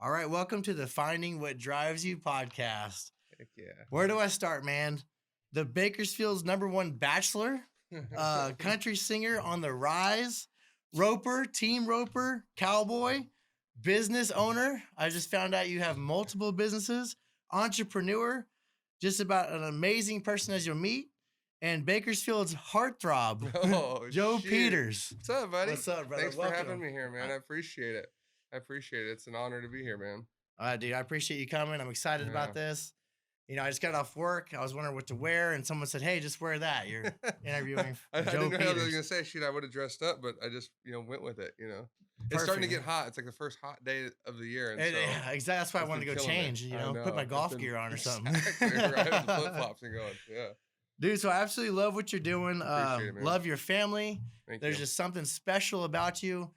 All right, welcome to the Finding What Drives You podcast. Heck yeah. Where do I start, man? The Bakersfield's #1 Bachelor, country singer on the rise, roper, team roper, cowboy, business owner. I just found out you have multiple businesses, entrepreneur, just about an amazing person as you'll meet, and Bakersfield's heartthrob, Oh, Joe shoot. Peters. What's up, buddy? What's up, brother? Thanks for Welcome. having me here, man. I appreciate it. It's an honor to be here, man. Dude, I appreciate you coming. I'm excited about this. You know, I just got off work. I was wondering what to wear, and someone said, "Hey, just wear that." You're interviewing I Joe didn't know how I was Peters. gonna say. Shoot, I would have dressed up, but I just went with it. It's starting to get hot. It's like the first hot day of the year, and so Yeah, exactly. That's why I I've wanted to been go killing it. change. I Put my know. golf gear on or something. Exactly, right? The flip flops and going. Yeah. Dude, so I absolutely love what you're doing. Appreciate it, man. Love your family. Thank There's you. just something special about you.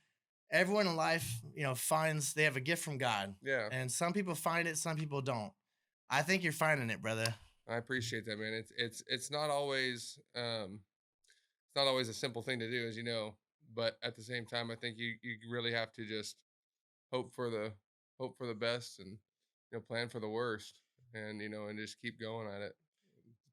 Everyone in life, finds they have a gift from God. Yeah, And some people find it, some people don't. I think you're finding it, brother. I appreciate that, man. It's not always a simple thing to do, as you know. But at the same time, I think you really have to just hope for the best and plan for the worst and just keep going at it.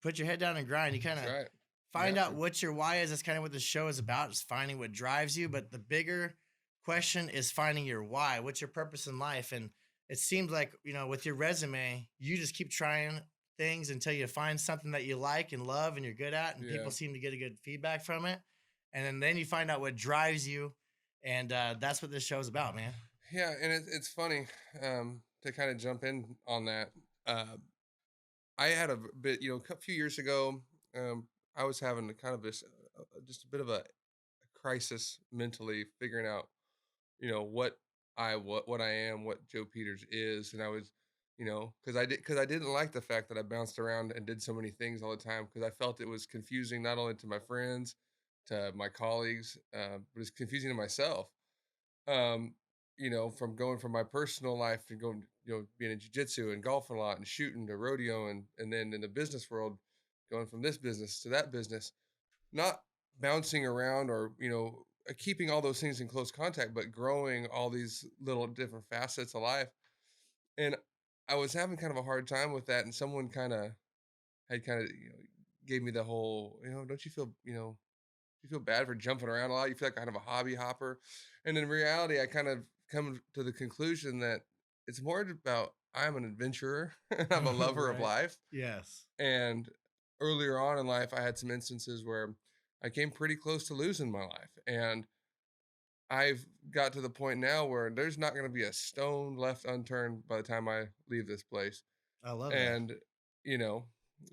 Put your head down and grind. You kind of That's right. find Yeah. out what your why is. That's kind of what the show is about, is finding what drives you. But the bigger question is finding your why. What's your purpose in life? And it seems like, with your resume, you just keep trying things until you find something that you like and love and you're good at. And Yeah. people seem to get a good feedback from it. And then you find out what drives you. And that's what this show is about, man. Yeah, and it's funny to kind of jump in on that. I had a bit, a few years ago, I was having kind of this, just a bit of a crisis mentally, figuring out, what what I am, what Joe Peters is, and I was, because I didn't like the fact that I bounced around and did so many things all the time, because I felt it was confusing not only to my friends, to my colleagues, but it's confusing to myself. Um, from going from my personal life to going, being in jiu-jitsu and golfing a lot and shooting to rodeo and then in the business world, going from this business to that business, not bouncing around or, keeping all those things in close contact, but growing all these little different facets of life. And I was having kind of a hard time with that. And someone had gave me the whole, don't you feel, you feel bad for jumping around a lot? You feel like kind of a hobby hopper. And in reality, I kind of come to the conclusion that it's more about I'm an adventurer and I'm a lover of Right. life. Yes. And earlier on in life, I had some instances where I came pretty close to losing my life. And I've got to the point now where there's not going to be a stone left unturned by the time I leave this place. I love that. And,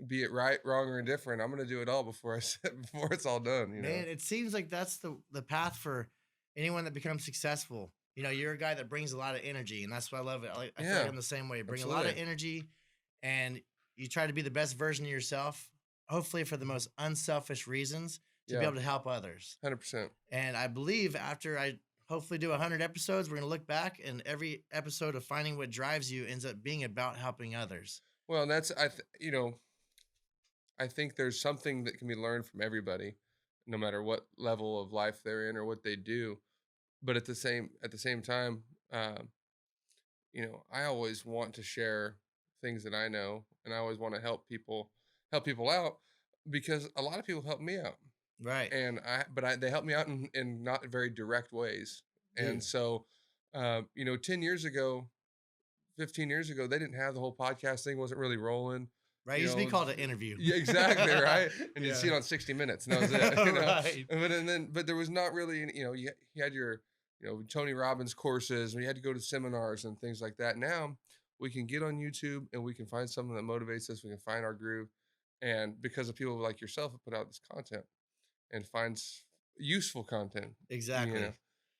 be it right, wrong, or indifferent, I'm going to do it all before before it's all done. Man, it seems like that's the path for anyone that becomes successful. You're a guy that brings a lot of energy, and that's why I love it. I feel Yeah, like I'm the same way. You bring a lot of absolutely. energy, and you try to be the best version of yourself, hopefully for the most unselfish reasons, to be Yeah, able to help others. 100%. And I believe after I hopefully do 100 episodes, we're going to look back, and every episode of Finding What Drives You ends up being about helping others. Well, and I think there's something that can be learned from everybody, no matter what level of life they're in or what they do. But at the same time, I always want to share things that I know, and I always want to help people out, because a lot of people help me out, Right. and they help me out in not very direct ways. And Dude. so, 10 years ago, 15 years ago, they didn't have the whole podcast thing, wasn't really rolling. Right. It You used to be know, called an interview. yeah, exactly, right. And you'd see it Yeah. on 60 Minutes, and that was it. Right. But there was not really, you had your, Tony Robbins courses, and you had to go to seminars and things like that. Now we can get on YouTube and we can find something that motivates us. We can find our groove, and because of people like yourself who put out this content and finds useful content, Exactly.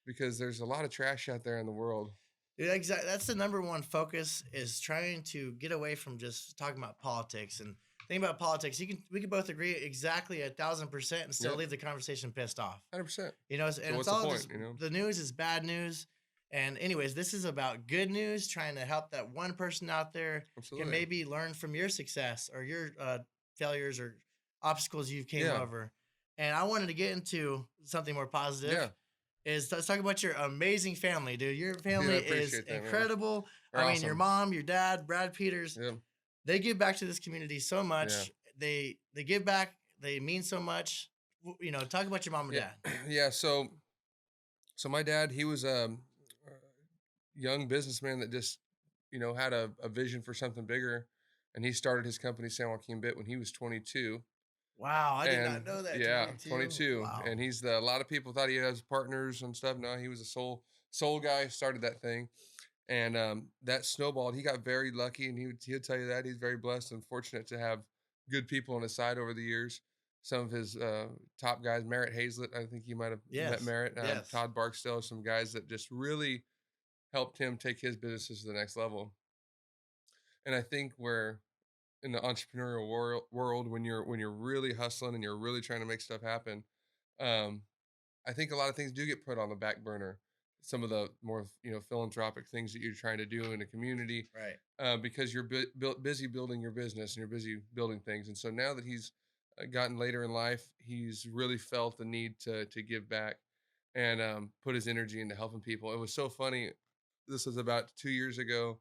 because there's a lot of trash out there in the world. Yeah, exactly. That's the #1 focus, is trying to get away from just talking about politics. And think about politics. We can both agree exactly 1,000% and still Yep. leave the conversation pissed off. 100%. And So it's what's the all point, just the news is bad news. And anyways, this is about good news, trying to help that one person out there can Absolutely. maybe learn from your success or your failures or obstacles you've came Yeah. over. And I wanted to get into something more positive. Yeah. is let's talk about your amazing family, dude. Your Dude, I family is appreciate that, man. incredible. They're I mean, your awesome. mom, your dad, Brad Peters, Yeah, they give back to this community so yeah, much. They give back. They mean so much. You know, talk about your mom and yeah, dad. yeah. So my dad, he was a young businessman that just, had a vision for something bigger, and he started his company San Joaquin Bit when he was 22. Wow, I did And not know that. yeah, 22. 22. Wow. And a lot of people thought he has partners and stuff. No, he was a soul guy, started that thing. And that snowballed. He got very lucky, and he'll tell you that he's very blessed and fortunate to have good people on his side over the years. Some of his top guys, Merritt Hazlett, I think you might have met Yes. Merritt. Yes. Todd Barksdale, some guys that just really helped him take his businesses to the next level. And I think where in the entrepreneurial world, when you're really hustling and you're really trying to make stuff happen, um, I think a lot of things do get put on the back burner. Some of the more philanthropic things that you're trying to do in a community, Right. because you're busy building your business and you're busy building things. And so now that he's gotten later in life, he's really felt the need to give back and put his energy into helping people. It was so funny. This was about 2 years ago.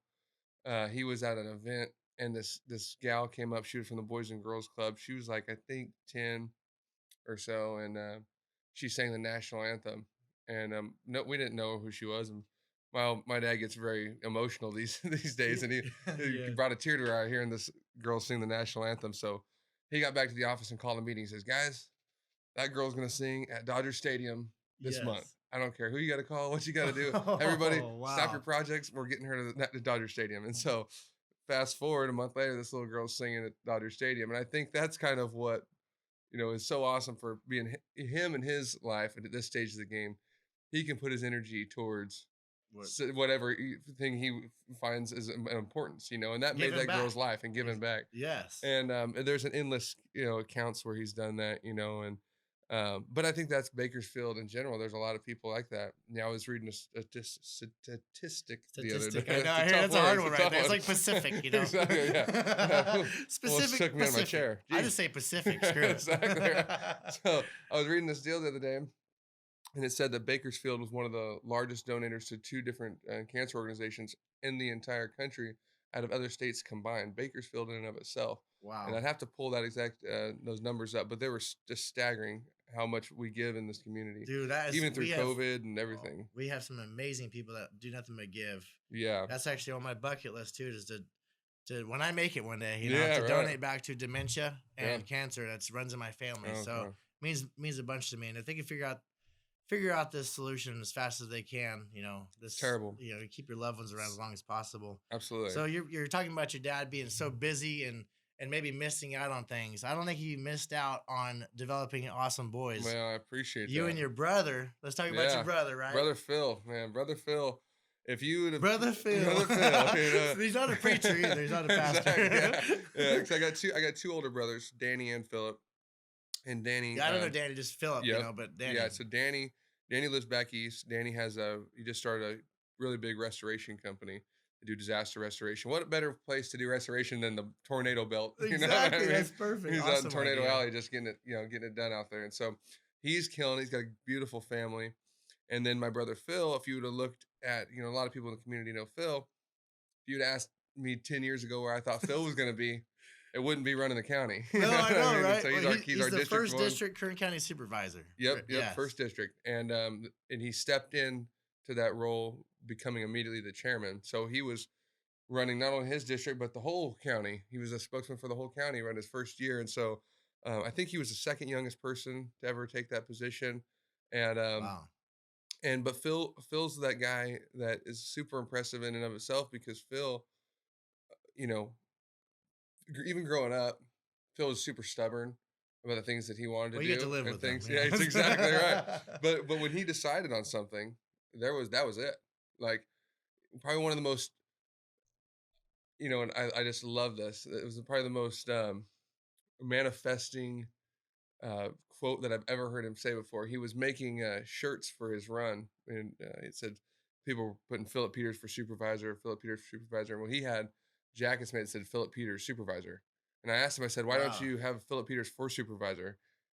He was at an event, and this gal came up. She was from the Boys and Girls Club. She was like, I think 10 or so, and she sang the national anthem. And no, we didn't know who she was. And my dad gets very emotional these these days, and he Yes. brought a tear to her eye hearing this girl sing the national anthem. So he got back to the office and called a meeting. He says, "Guys, that girl's gonna sing at Dodger Stadium this month. Yes. I don't care who you got to call, what you got to do. Everybody, Oh, stop your wow. projects. We're getting her to the Dodger Stadium." And so, fast forward a month later, this little girl's singing at Dodger Stadium, and I think that's kind of what is so awesome for being him in his life and at this stage of the game. He can put his energy towards What? whatever thing he finds is importance, and that made Giving that back. girl's life and giving back. Yes. And there's an endless accounts where he's done that, and but I think that's Bakersfield in general. There's a lot of people like that. I was reading a statistic the other day. Statistic. I know. It's I a hear tough that's a word, hard it's one a right tough there. It's one. like Pacific, you know. Exactly, yeah. Almost Specific. took me out of my Pacific. chair. I Jeez. just say Pacific. Screw it. Exactly right. So I was reading this deal the other day, and it said that Bakersfield was one of the largest donators to two different cancer organizations in the entire country out of other states combined. Bakersfield in and of itself. And Wow. I'd have to pull that exact those numbers up, but they were just staggering how much we give in this community, Dude, that is even through we have COVID and oh, everything. we have some amazing people that do nothing but give. Yeah, That's actually on my bucket list too, is to when I make it one day, yeah, to right. donate back to dementia Yeah. and cancer that's runs in my family. Oh, So wow. means a bunch to me. And if they can figure out this solution as fast as they can, It's this terrible. keep your loved ones around as long as possible. Absolutely. So you're talking about your dad being so busy and maybe missing out on things. I don't think he missed out on developing awesome boys. Well, I appreciate You that. and your brother. Let's talk about your Yeah. brother, right? Brother Phil, man, brother Phil. If you would have, Brother Phil. brother Phil, He's not a preacher either. He's not a pastor. Exactly, yeah. 'Cause I got two older brothers, Danny and Philip. And Danny, Yeah, I don't know Danny, just Philip, yep, but Danny. yeah. So Danny lives back east. Danny he just started a really big restoration company to do disaster restoration. What a better place to do restoration than the tornado belt? You know what I Exactly. mean? That's perfect. He's out in Awesome Tornado idea. Alley just getting it done out there. And so he's killing. He's got a beautiful family. And then my brother Phil, if you would have looked at, a lot of people in the community know Phil. If you'd asked me 10 years ago where I thought Phil was going to be, it wouldn't be running the county. You No, know I what know, mean? right? So he's Well, he's our the district first one. district Kern County supervisor. Yep, Yes. first district. And he stepped in to that role, becoming immediately the chairman. So he was running not only his district but the whole county. He was a spokesman for the whole county around his first year, and so I think he was the second youngest person to ever take that position. And Wow. but Phil's that guy that is super impressive in and of itself, because Phil, you know, even growing up, Phil was super stubborn about the things that he wanted to Well, you get to do live and with them. things. Yeah, it's exactly right. But when he decided on something, that was it. Like, probably one of the most, and I just love this. It was probably the most manifesting uh, quote that I've ever heard him say before. He was making shirts for his run, and it said people were putting Philip Peters for supervisor, Philip Peters for supervisor. And well, he had jackets made that said Philip Peters supervisor. And I asked him, I said, why don't Wow. you have Philip Peters for supervisor?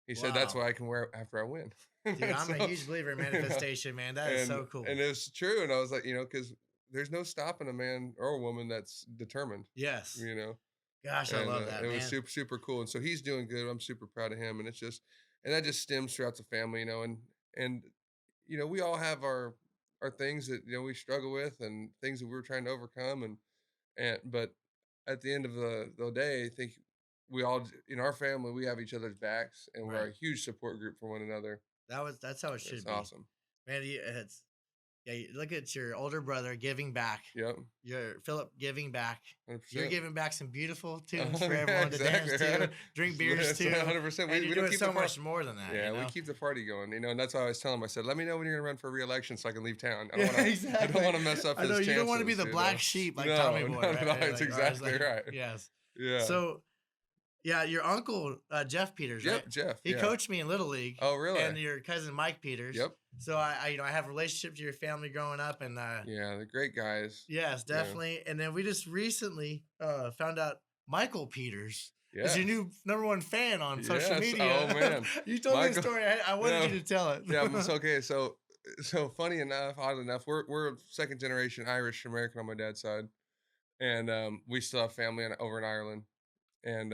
He said that's Wow. what I can wear after I win. Dude, I'm So, a huge believer in you know, manifestation, man. That is so cool. and it's true. And I was like, because there's no stopping a man or a woman that's determined. Yes. You know, Gosh, I and love it that, was man. super cool. And so he's doing good. I'm super proud of him. And it's just, and that just stems throughout the family, and we all have our things that we struggle with and things that we're trying to overcome, and but at the end of the day, I think we all in our family we have each other's backs, and we're Right. a huge support group for one another. That's how it It's should be. awesome. Man, it's yeah, you look at your older brother giving back. Yep. Your Philip giving back. You're 100%. giving back some beautiful tunes for Yeah, everyone to dance exactly. to, Right? drink beers It's to. 100%. And you're We don't doing keep so the party. much more than that, Yeah, you know? we keep the party going, and that's why I always tell him. I said, "Let me know when you're gonna run for re-election so I can leave town. I don't Yeah, want to. exactly. I don't want to mess up I his know chances." you don't want to be the black sheep like Tommy Boy, no, right? no, Like, that's or exactly like, right. yes. Yeah. So yeah, your uncle Jeff Peters, right? Yep, Jeff. He Yeah. coached me in Little League. Oh, really? And your cousin Mike Peters. Yep. So I have a relationship to your family growing up, and Yeah, they're great guys. yes, Yeah. definitely. And then we just recently found out Michael Peters is Yeah. your new #1 fan on social Yes. media. Oh, man. You told me Michael- the story. I wanted Yeah. you to tell it. Yeah, it's okay. So funny enough, odd enough, we're a second generation Irish American on my dad's side, and we still have family over in Ireland. And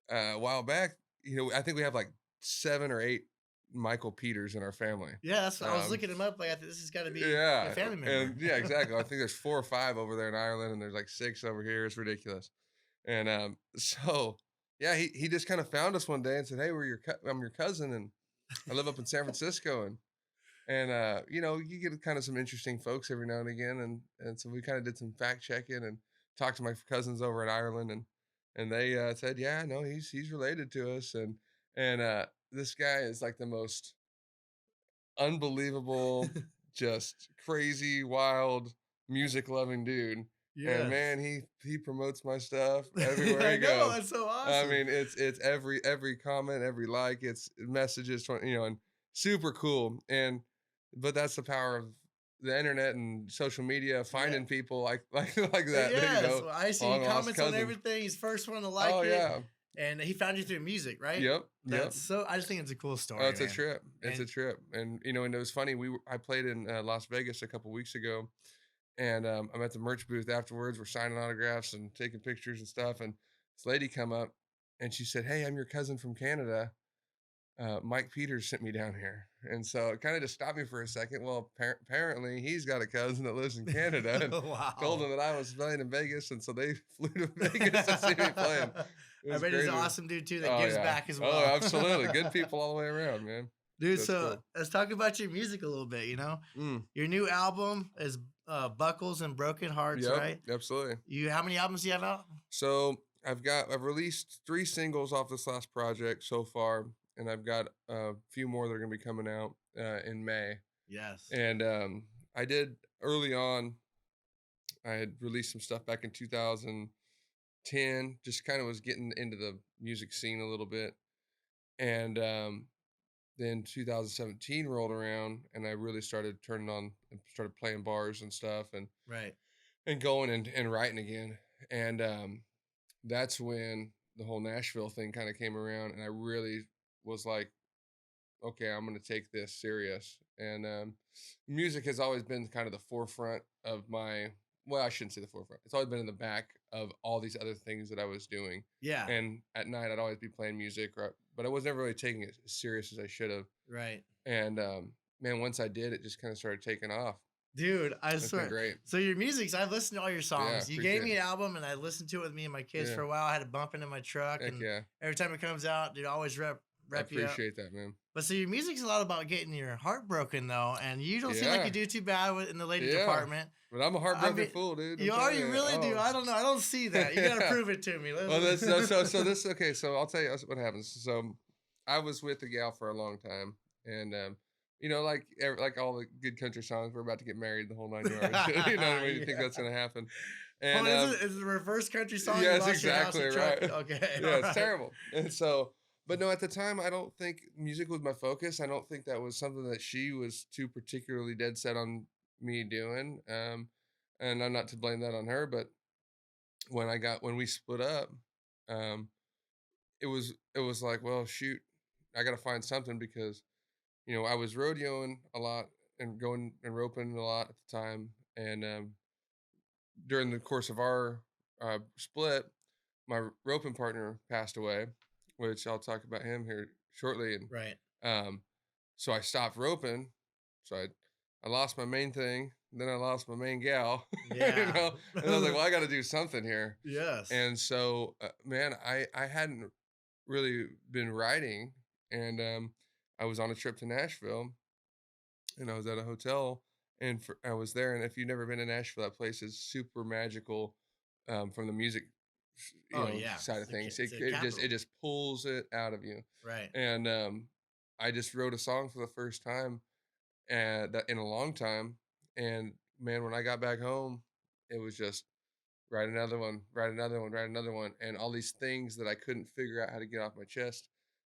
a while back, I think we have like 7 or 8 Michael Peters in our family. Yeah, that's what I was Um, looking him up. Like, I think this has got to be Yeah, a family member. and yeah, exactly. I think there's 4 or 5 over there in Ireland, and there's like 6 over here. It's ridiculous. And so yeah, he just kind of found us one day and said, "Hey, I'm your cousin, and I live up in San Francisco." And you get kind of some interesting folks every now and again, and so we kind of did some fact checking and talked to my cousins over in Ireland, and they said, "Yeah, no, he's related to us," and this guy is like the most unbelievable, just crazy, wild, music loving dude. And Yes. man, he promotes my stuff everywhere I he know, goes. that's so I awesome. mean, it's every comment, every like, it's messages, and super cool. But that's the power of the internet and social media, finding people like that. Yes, well, I see he long lost comments on cousins. everything. He's first one to like Oh it. yeah, And he found you through music, right? yep. That's so. I just think it's a cool story. Oh, it's man. a trip. It's a And- trip, and and it was funny. I played in Las Vegas a couple weeks ago, and I'm at the merch booth afterwards. We're signing autographs and taking pictures and stuff. And this lady come up, and she said, "Hey, I'm your cousin from Canada. Mike Peters sent me down here." And so it kind of just stopped me for a second. Well, apparently he's got a cousin that lives in Canada, and Wow. told him that I was playing in Vegas, and so they flew to Vegas to see me playing. It I was bet he's an crazy. awesome dude too that Oh, gives yeah. back as well. Oh, absolutely. Good people all the way around, man. Dude, That's so cool. let's talk about your music a little bit. Mm. Your new album is Buckles and Broken Hearts, Yep, right? absolutely. How many albums do you have out? So I've released 3 singles off this last project so far, and I've got a few more that are going to be coming out in May. Yes. And I did early on. I had released some stuff back in 2010. Just kind of was getting into the music scene a little bit, and then 2017 rolled around, and I really started turning on and started playing bars and stuff, and Right. going and writing again. And that's when the whole Nashville thing kind of came around, and I really was like, okay, I'm going to take this serious. And music has always been kind of the forefront of well, I shouldn't say the forefront. It's always been in the back of all these other things that I was doing. Yeah. And at night, I'd always be playing music, but I was never really taking it as serious as I should have. Right. And man, once I did, it just kind of started taking off. Dude, I It's been swear. great. So your music's, I've listened to all your songs. You appreciate gave me it. an album and I listened to it with me and my kids Yeah. for a while. I had it bumping in my truck. Heck And yeah. every time it comes out, dude, I always rep I you up. appreciate that, man. But so your music's a lot about getting your heart broken though, and you don't seem like Yeah. you do too bad in the lady Yeah. department. But I'm a heartbroken mean, fool, dude. I'm You are, telling you really do. Oh. I don't know. I don't see that. You gotta prove it to me. Well, so this okay. So I'll tell you what happens. So I was with a gal for a long time, and like all the good country songs, we're about to get married, the whole 9 yards. You know what I mean? You think Yeah. that's gonna happen? And is it a reverse country song? You yes, lost your house exactly and truck? right. Okay. Yeah, all it's right. terrible. And so, but no, at the time, I don't think music was my focus. I don't think that was something that she was too particularly dead set on me doing. And I'm not to blame that on her, but when we split up, it was like, well, shoot, I got to find something because, I was rodeoing a lot and going and roping a lot at the time. And during the course of our split, my roping partner passed away, which I'll talk about him here shortly. And Right. um, so I stopped roping. So I lost my main thing. Then I lost my main gal. Yeah. And I was like, well, I got to do something here. Yes. And so, man, I hadn't really been writing, and I was on a trip to Nashville, and I was at a hotel, and I was there. And if you've never been to Nashville, that place is super magical, from the music, Oh yeah. side of things. It's a It capital. just pulls it out of you. Right. And I just wrote a song for the first time, and that in a long time. And man, when I got back home, it was just write another one, write another one, write another one, and all these things that I couldn't figure out how to get off my chest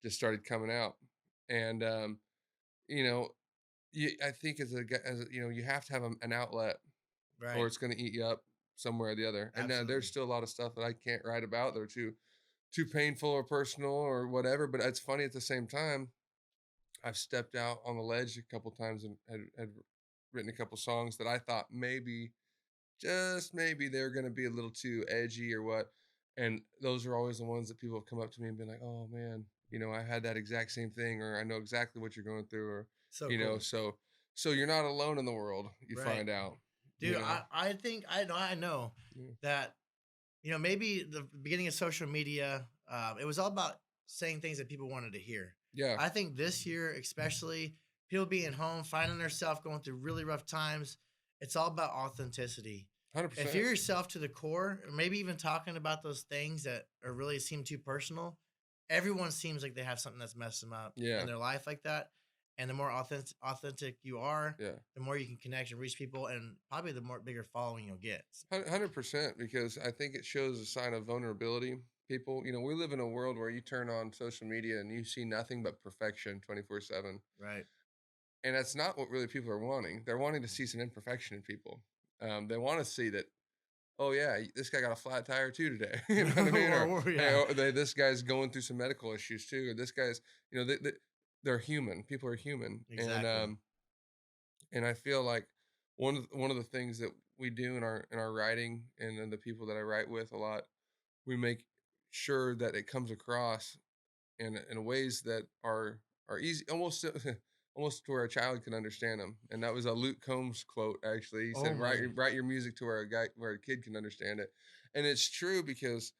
just started coming out. And you know, I think you have to have you outlet, or Right. it's going to eat you up somewhere or the other. And there's Absolutely. still a lot of stuff that I can't write about. They're too painful or personal or whatever. But it's funny at the same time. I've stepped out on the ledge a couple times and had written a couple songs that I thought maybe, just maybe, they're going to be a little too edgy or what. And those are always the ones that people have come up to me and been like, "Oh man, I had that exact same thing," or "I know exactly what you're going through," or So cool. so you're not alone in the world. You Right. find out, you Dude, know. I think I know Yeah. that maybe the beginning of social media, it was all about saying things that people wanted to hear. Yeah. I think this year, especially, people being home, finding themselves going through really rough times, it's all about authenticity. If 100%. you're yourself to the core, or maybe even talking about those things that are really seem too personal, everyone seems like they have something that's messed them up in Yeah. their life like that. And the more authentic you are, Yeah. the more you can connect and reach people, and probably the more bigger following you'll get. 100%, because I think it shows a sign of vulnerability. People, we live in a world where you turn on social media and you see nothing but perfection 24/7. Right. And that's not what really people are wanting. They're wanting to see some imperfection in people. They want to see that, oh yeah, this guy got a flat tire too today. You know what I mean? Or hey, Yeah. this guy's going through some medical issues too. Or this guy's, they're human. People are human. Exactly. And I feel like one of the things that we do in our writing, and then the people that I write with a lot, we make sure that it comes across in ways that are easy, almost almost to where a child can understand them. And that was a Luke Combs quote. Actually, he Oh said, my. write your music to where a kid can understand it." And it's true, because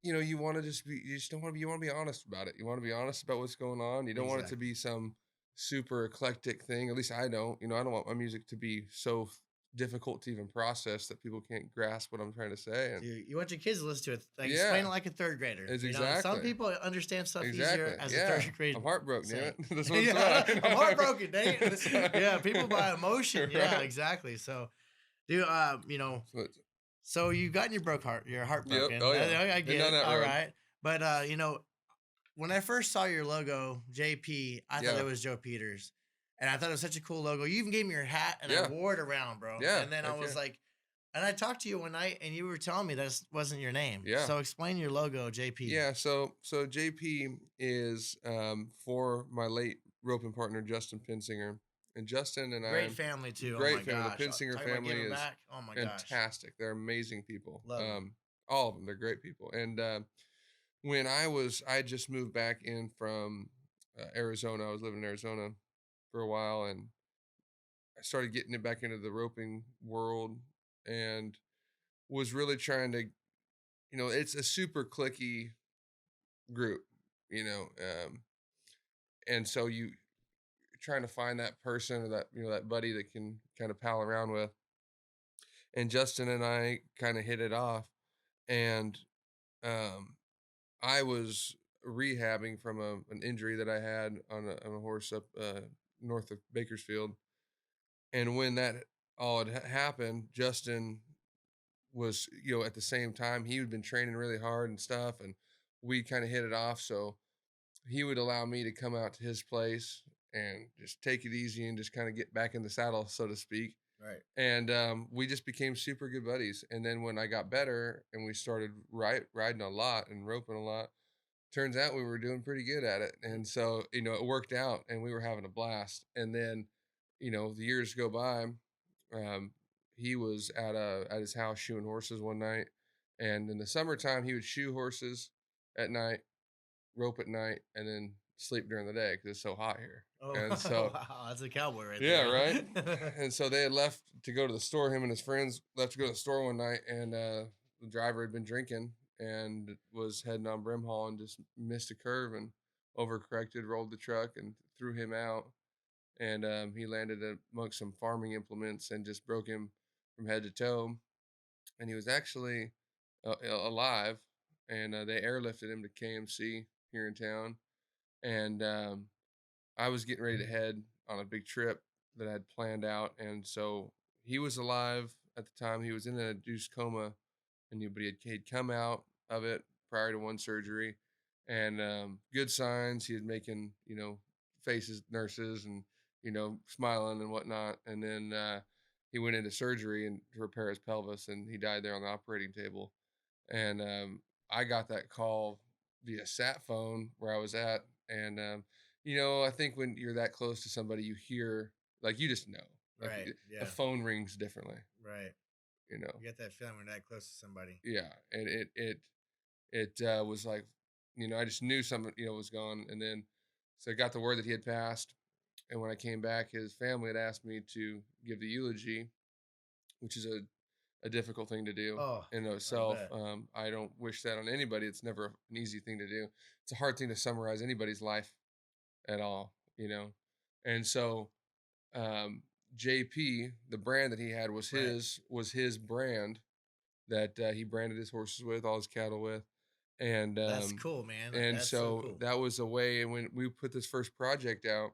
you just don't want to be, you want to be honest about it. You want to be honest about what's going on. You don't want it to Exactly. be some super eclectic thing. At least I don't. I don't want my music to be so difficult to even process that people can't grasp what I'm trying to say. And You want your kids to listen to it, like explain yeah, it like a third grader. it's And some exactly. people understand stuff Exactly. easier as a Yeah. third grade. I'm heartbroken, damn Say. it. That's what Yeah, it's I'm about. heartbroken, dang it. Yeah, people by emotion. Yeah, Right. exactly. So, dude, So it's, so you got your heart yep. broken. Oh yeah. I Been get down it. that All road. right. But when I first saw your logo, JP, I thought Yeah. it was Joe Peters. And I thought it was such a cool logo. You even gave me your hat and I Yeah. wore it around, bro. Yeah. And then I Heck was yeah. like, and I talked to you one night and you were telling me that wasn't your name. Yeah. So explain your logo, JP. Yeah. So JP is for my late roping partner Justin Pinsinger. And Justin and Great I, family too. Oh my great family. The gosh. Pinsinger Talking about family giving is back. Oh my gosh. fantastic. They're amazing people. Love them. All of them, they're great people. And when I just moved back in from Arizona. I was living in Arizona for a while, and I started getting it back into the roping world, and was really trying to, it's a super clicky group, you know, um, and so you trying to find that person, or that, that buddy that can kind of pal around with. And Justin and I kind of hit it off, and um, I was rehabbing from an injury that I had on a horse up north of Bakersfield. And when that all had happened, Justin was, at the same time, he had been training really hard and stuff, and we kind of hit it off. So he would allow me to come out to his place and just take it easy and just kind of get back in the saddle, so to speak. Right. And we just became super good buddies. And then when I got better and we started riding a lot and roping a lot, turns out we were doing pretty good at it. And so, it worked out and we were having a blast. And then, the years go by. Um, he was at his house shoeing horses one night. And in the summertime, he would shoe horses at night, rope at night, and then sleep during the day because it's so hot here. Oh, And so, wow, that's a cowboy right yeah, there. right. And so they had left to go to the store. Him and his friends left to go to the store one night, and the driver had been drinking and was heading on Brimhall and just missed a curve and overcorrected, rolled the truck, and threw him out. And he landed amongst some farming implements and just broke him from head to toe. And he was actually alive, and they airlifted him to KMC here in town. And I was getting ready to head on a big trip that I had planned out, and so he was alive at the time. He was in a induced coma, but he'd come out of it prior to one surgery, and good signs. He was making faces, nurses, and smiling and whatnot. And then he went into surgery and to repair his pelvis, and he died there on the operating table. And I got that call via sat phone where I was at, and I think when you're that close to somebody, you hear, like, you just know, like, Right. Yeah. the phone rings differently. Right. You know. You get that feeling when you're that close to somebody. Yeah, and it was like, I just knew something, was gone, and then so I got the word that he had passed, and when I came back, his family had asked me to give the eulogy, which is a difficult thing to do in itself. I don't wish that on anybody. It's never an easy thing to do. It's a hard thing to summarize anybody's life at all, and so JP, the brand that he had was his brand that he branded his horses with, all his cattle with. And that's cool, man. And that's so cool. that was a way. And when we put this first project out,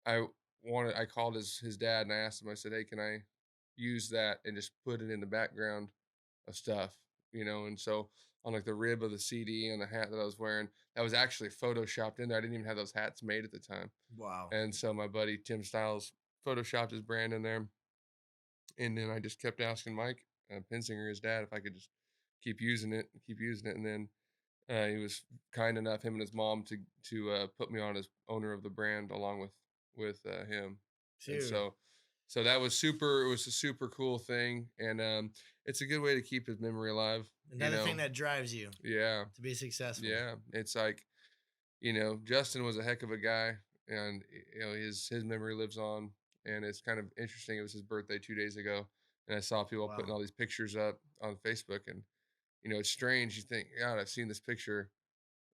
I called his dad and I asked him, I said, hey, can I use that and just put it in the background of stuff, and so on, like, the rib of the CD and the hat that I was wearing, that was actually photoshopped in there. I didn't even have those hats made at the time. Wow. And so my buddy Tim Stiles photoshopped his brand in there. And then I just kept asking Mike Pensinger, his dad, if I could just keep using it. And then he was kind enough, him and his mom, to put me on as owner of the brand along with him. Dude. And so that was super. It was a super cool thing, and it's a good way to keep his memory alive. Another thing that drives you. Yeah. To be successful. Yeah, it's like, Justin was a heck of a guy, and his memory lives on, and it's kind of interesting. It was his birthday 2 days ago, and I saw people putting all these pictures up on Facebook, and it's strange. You think, God, I've seen this picture,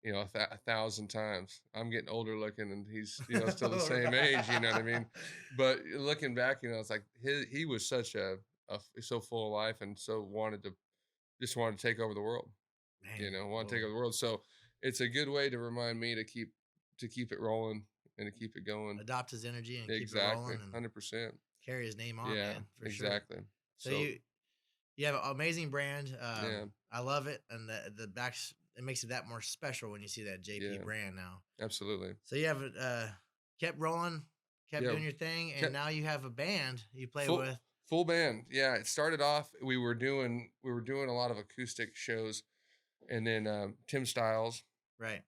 1,000 times. I'm getting older looking, and he's still the same age. You know what I mean? But looking back, it's like he was such so full of life, and so wanted to take over the world. Man, want to take over the world. So it's a good way to remind me to keep it rolling and to keep it going. Adopt his energy and exactly, keep it rolling. 100%. Carry his name on, man. For exactly. Sure. So you have an amazing brand. Yeah. I love it, and the backs, it makes it that more special when you see that JP brand now. Absolutely. So you have kept rolling, kept doing your thing, and now you have a band you play with. Full band. Yeah, it started off, we were doing a lot of acoustic shows, and then Tim Stiles, right,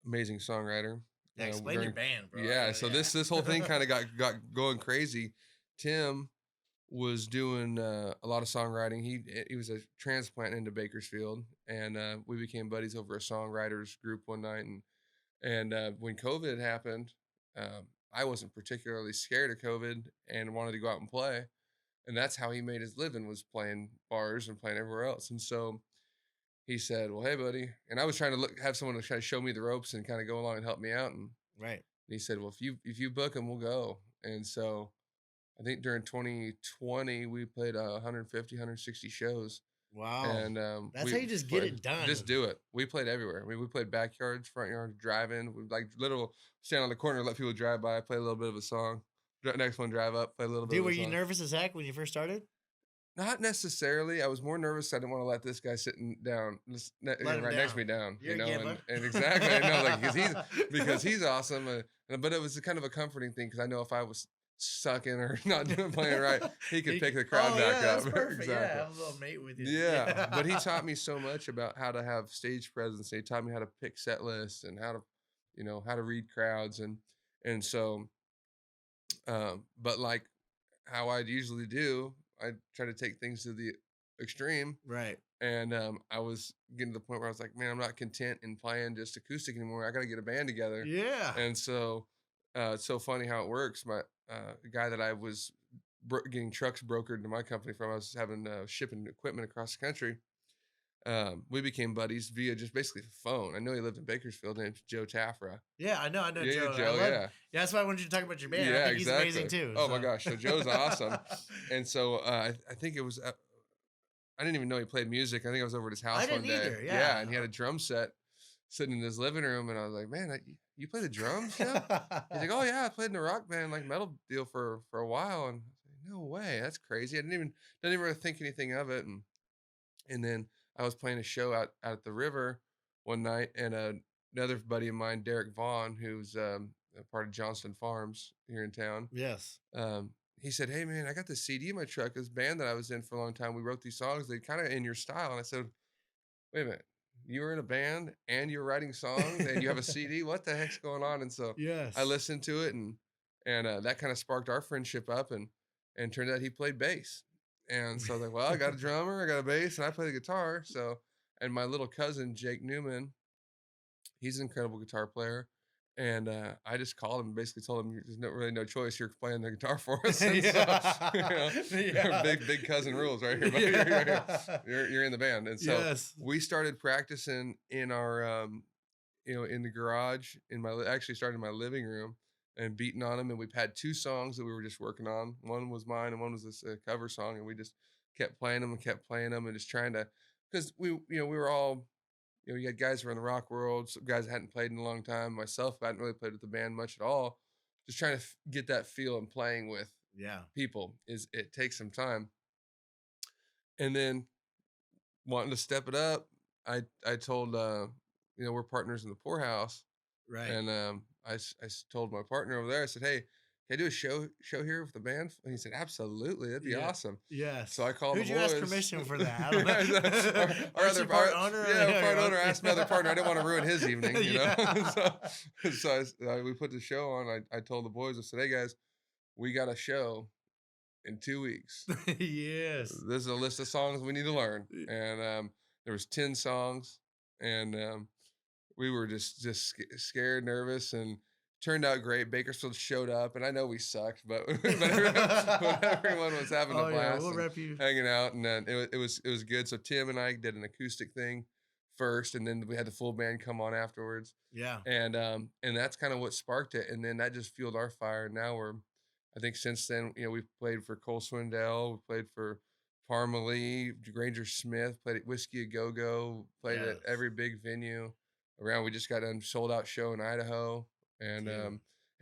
amazing songwriter. Yeah, explain your band, bro. Yeah, so this whole thing kind of got going crazy. Tim was doing a lot of songwriting. He was a transplant into Bakersfield, and we became buddies over a songwriters group one night. And when COVID happened, I wasn't particularly scared of COVID and wanted to go out and play. And that's how he made his living, was playing bars and playing everywhere else. And so he said, well, hey, buddy. And I was trying to have someone to try to show me the ropes and kind of go along and help me out. And he said, well, if you book them, we'll go. And so I think during 2020, we played 150, 160 shows. Wow. And that's how you just get it done. Just do it. We played everywhere. We played backyards, front yards, drive-in. We stand on the corner, let people drive by, play a little bit of a song. Next one, drive up, play a little bit. Dude, were you nervous as heck when you first started? Not necessarily. I was more nervous. I didn't want to let this guy sitting down right next to me down. You're and exactly. I know, like, because he's awesome. But it was kind of a comforting thing, because I know if I was sucking or not doing playing right, he could pick the crowd Oh back yeah, up. that's perfect. Yeah, Exactly. have a little mate with you. Yeah, but he taught me so much about how to have stage presence. He taught me how to pick set lists and how to, how to read crowds and so, but like how I'd usually do, I try to take things to the extreme. Right. And I was getting to the point where I was like, man, I'm not content in playing just acoustic anymore. I got to get a band together. Yeah. And so it's so funny how it works. My guy that I was getting trucks brokered to my company from, I was having shipping equipment across the country. We became buddies via just basically the phone. I know he lived in Bakersfield. Name's Joe Taffra. Yeah, I know Yeah, Joe. Joe. Yeah, that's why I wanted you to talk about your band. I Yeah, think he's exactly. amazing too. Oh my gosh, so Joe's awesome. And so I think it was I didn't even know he played music. I think I was over at his house I one didn't day. either. Yeah, and he had a drum set sitting in his living room, and I was like, "Man, you play the drums, Joe?" He's like, "Oh yeah, I played in a rock band, like metal deal for a while." And I was like, "No way, that's crazy." I didn't even really think anything of it. And then I was playing a show out at the river one night, and another buddy of mine, Derek Vaughn, who's a part of Johnston Farms here in town. Yes. He said, "Hey man, I got this CD in my truck. This band that I was in for a long time. We wrote these songs. They kind of in your style." And I said, "Wait a minute, you were in a band and you're writing songs and you have a CD? What the heck's going on?" And so I Yes. listened to it, and that kind of sparked our friendship up, and turned out he played bass. And so I was like, well, I got a drummer, I got a bass, and I play the guitar. So, and my little cousin Jake Newman, he's an incredible guitar player. And I just called him and basically told him, there's really no choice. You're playing the guitar for us. And so, Yeah. big cousin rules right here. Buddy. Yeah. You're in the band. And so Yes. we started practicing in our, in the garage, actually started in my living room and beating on them. And we've had two songs that we were just working on. One was mine and one was this cover song. And we just kept playing them and just trying to, because we were all, you had guys who were in the rock world, some guys that hadn't played in a long time. Myself, I hadn't really played with the band much at all. Just trying to get that feel and playing with people it takes some time. And then wanting to step it up, I told we're partners in the poorhouse, Right. and I told my partner over there, I said, "Hey, can I do a show here with the band?" And he said, "Absolutely, that'd be awesome." Yes. So I called Who'd the you boys. ask permission for that? I don't know. our other part owner. part owner asked my other partner. I didn't want to ruin his evening, you know. So we put the show on. I told the boys, I said, "Hey guys, we got a show in 2 weeks. Yes. This is a list of songs we need to learn." And there was 10 songs, and we were just scared, nervous, and turned out great. Bakersfield showed up, and I know we sucked, but everyone was having a blast, Yeah, we'll rep you. hanging out, and then it was good. So Tim and I did an acoustic thing first, and then we had the full band come on afterwards. Yeah. And that's kind of what sparked it, and then that just fueled our fire. And now I think since then, we've played for Cole Swindell, we played for Parmalee, Granger Smith, played at Whiskey A Go Go, played at every big venue around. We just got a sold out show in Idaho, and